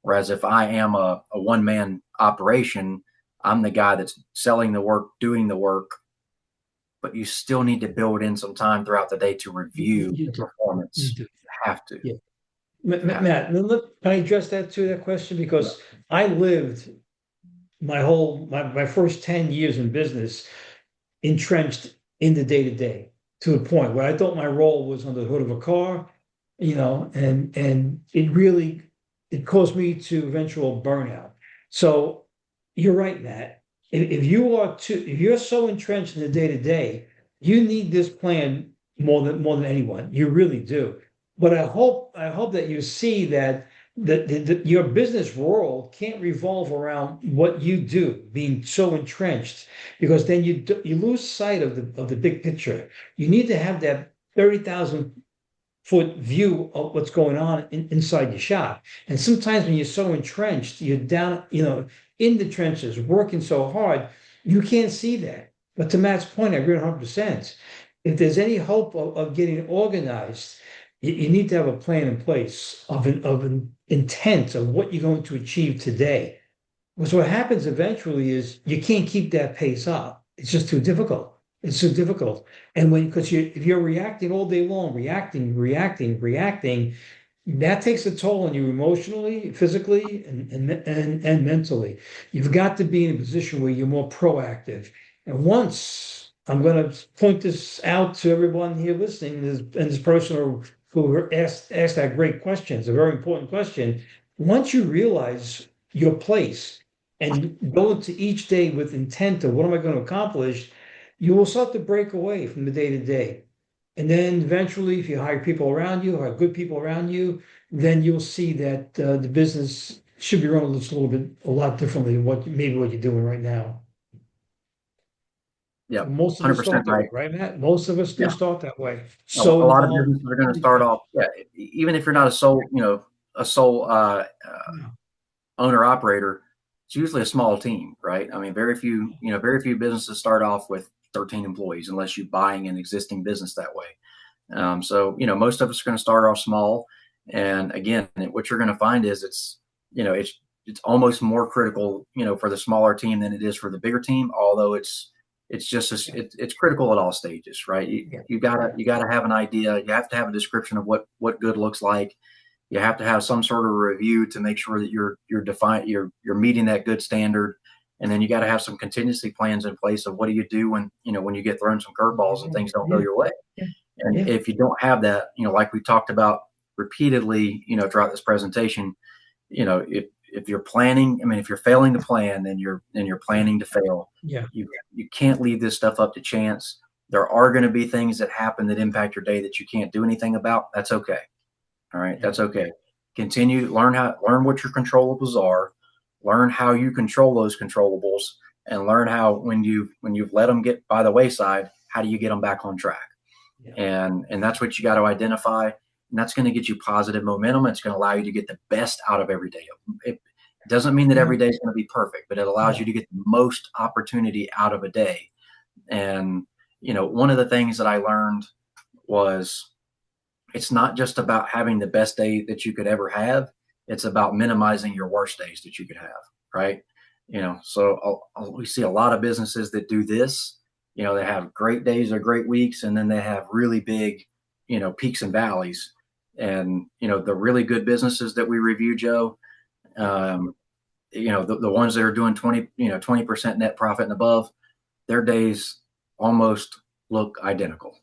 A: Whereas if I am a one man operation, I'm the guy that's selling the work, doing the work, but you still need to build in some time throughout the day to review
B: You
A: the
B: do. You
A: performance.
B: do.
A: You have to.
B: Yeah.
A: You have to.
B: Matt, can I address that question? Because I lived my first 10 years in business entrenched in the day to day to a point where I thought my role was on the hood of a car, and it caused me to eventual burnout. So you're right, Matt. If you're so entrenched in the day to day, you need this plan more than anyone. You really do. But I hope that you see that your business world can't revolve around what you do, being so entrenched, because then you lose sight of the big picture. You need to have that 30,000 foot view of what's going on inside your shop. And sometimes when you're so entrenched, you're down, in the trenches, working so hard, you can't see that. But to Matt's point, I agree 100%. If there's any hope of getting organized, you need to have a plan in place of an intent of what you're going to achieve today. Because what happens eventually is you can't keep that pace up. It's just too difficult. It's too difficult. And because if you're reacting all day long, reacting, that takes a toll on you emotionally, physically, and mentally. You've got to be in a position where you're more proactive. And once I'm going to point this out to everyone here listening, and this person who asked that great question, it's a very important question. Once you realize your place and go into each day with intent of what am I going to accomplish, you will start to break away from the day to day. And then eventually, if you hire people around you, hire good people around you, then you'll see that the business should be run just a lot differently than what you're doing right now.
A: Yep,
B: Most of us start
A: 100%
B: that
A: right.
B: way, right, Matt? Most of us do
A: Yeah.
B: start that way.
A: A
B: So
A: lot of
B: involved
A: businesses are going
B: in
A: to
B: the
A: start
B: change.
A: off, yeah, even if you're not a sole, a sole
B: Yeah.
A: owner operator, it's usually a small team, right? I mean, very few businesses start off with 13 employees unless you're buying an existing business that way. So, most of us are going to start off small. And again, what you're going to find is you know, it's, it's almost more critical, for the smaller team than it is for the bigger team. Although it's just
B: Yeah.
A: it's critical at all stages, right?
B: Yeah.
A: You gotta have an idea. You have to have a description of what good looks like. You have to have some sort of review to make sure that you're meeting that good standard. And then you got to have some contingency plans in place of what do you do when you get thrown some curveballs and things don't go
B: Yeah.
A: your way.
B: Yeah.
A: And
B: Yeah.
A: if you don't have that, like we talked about repeatedly, throughout this presentation, if you're planning, I mean, if you're failing to plan, then you're
B: Yeah.
A: planning to fail.
B: Yeah.
A: You can't leave this stuff up to chance. There are going to be things that happen that impact your day that you can't do anything about. That's okay. All right,
B: Yeah.
A: that's okay. Continue learn what your controllables are, learn how you control those controllables, and learn how when you've let them get by the wayside, how do you get them back on track?
B: Yeah.
A: And that's what you got to identify, and that's going to get you positive momentum. It's going to allow you to get the best out of every day. It doesn't mean that
B: Yeah.
A: every day is going to be perfect, but it allows you
B: No.
A: to get the most opportunity out of a day. And one of the things that I learned was it's not just about having the best day that you could ever have. It's about minimizing your worst days that you could have, right? So we see a lot of businesses that do this. They have great days or great weeks, and then they have really big, peaks and valleys. And the really good businesses that we review, Joe,
B: Yeah.
A: um, the ones that are doing 20% net profit and above, their days almost look identical,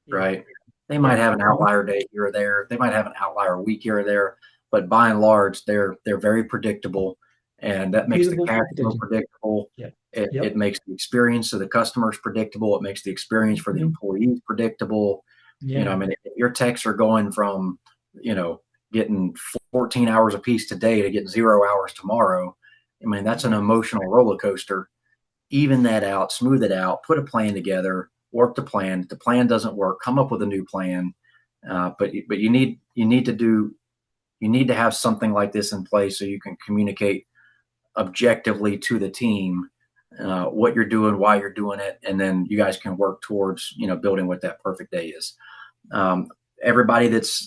B: Yeah.
A: right? They might
B: Yeah.
A: have an outlier day here or there. They might have an outlier week here or there, but by and large, they're very predictable, and that makes the
B: Repeatable,
A: cash flow
B: predictable.
A: predictable.
B: Yeah.
A: It
B: Yep.
A: makes the experience of the customers predictable. It makes the experience for the
B: Mhm.
A: employees predictable. I
B: Yeah.
A: mean, if your techs are going from, you know, getting 14 hours a piece today to getting 0 hours tomorrow, I mean, that's an
B: Yeah.
A: emotional roller coaster. Even that out, smooth it out, put a plan together, work the plan. If the plan doesn't work, come up with a new plan. But you need to have something like this in place so you can communicate objectively to the team what you're doing, why you're doing it, and then you guys can work towards building what that perfect day is. Um, Everybody that's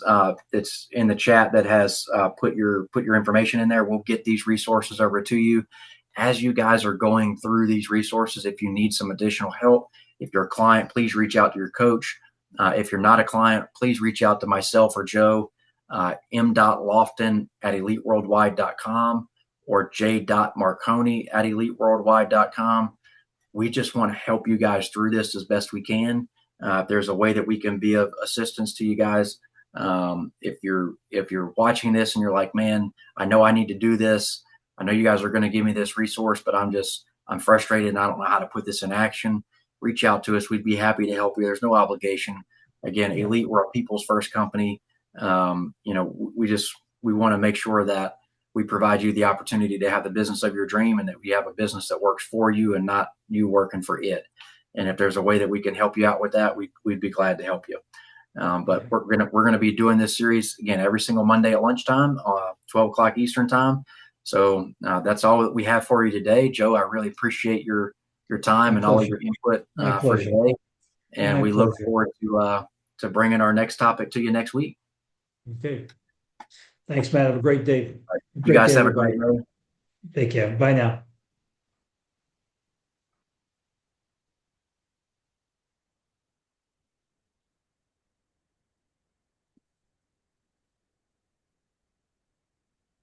A: in the chat that has put your information in there, we'll get these resources over to you as you guys are going through these resources. If you need some additional help, if you're a client, please reach out to your coach. If you're not a client, please reach out to myself or Joe, m.lofton@eliteworldwide.com or j.marconi@eliteworldwide.com. We just want to help you guys through this as best we can. If there's a way that we can be of assistance to you guys, if you're watching this and you're like, man, I know I need to do this. I know you guys are going to give me this resource, but I'm frustrated and I don't know how to put this in action. Reach out to us. We'd be happy to help you. There's no obligation. Again,
B: Yeah.
A: Elite, we're a people's first company. We want to make sure that we provide you the opportunity to have the business of your dream and that we have a business that works for you and not you working for it. And if there's a way that we can help you out with that, we'd be glad to help you. But
B: Yeah.
A: we're gonna be doing this series again every single Monday at lunchtime, 12 o'clock Eastern time. So that's all that we have for you today, Joe. I really appreciate your
B: My
A: time and all of
B: pleasure.
A: your input
B: My
A: for
B: pleasure.
A: today, and
B: My
A: we look
B: pleasure.
A: forward to bringing our next topic to you next week.
B: Okay. Thanks, Matt. Have a great day.
A: You
B: Great day,
A: guys have a great
B: everybody.
A: day.
B: Take care. Bye now.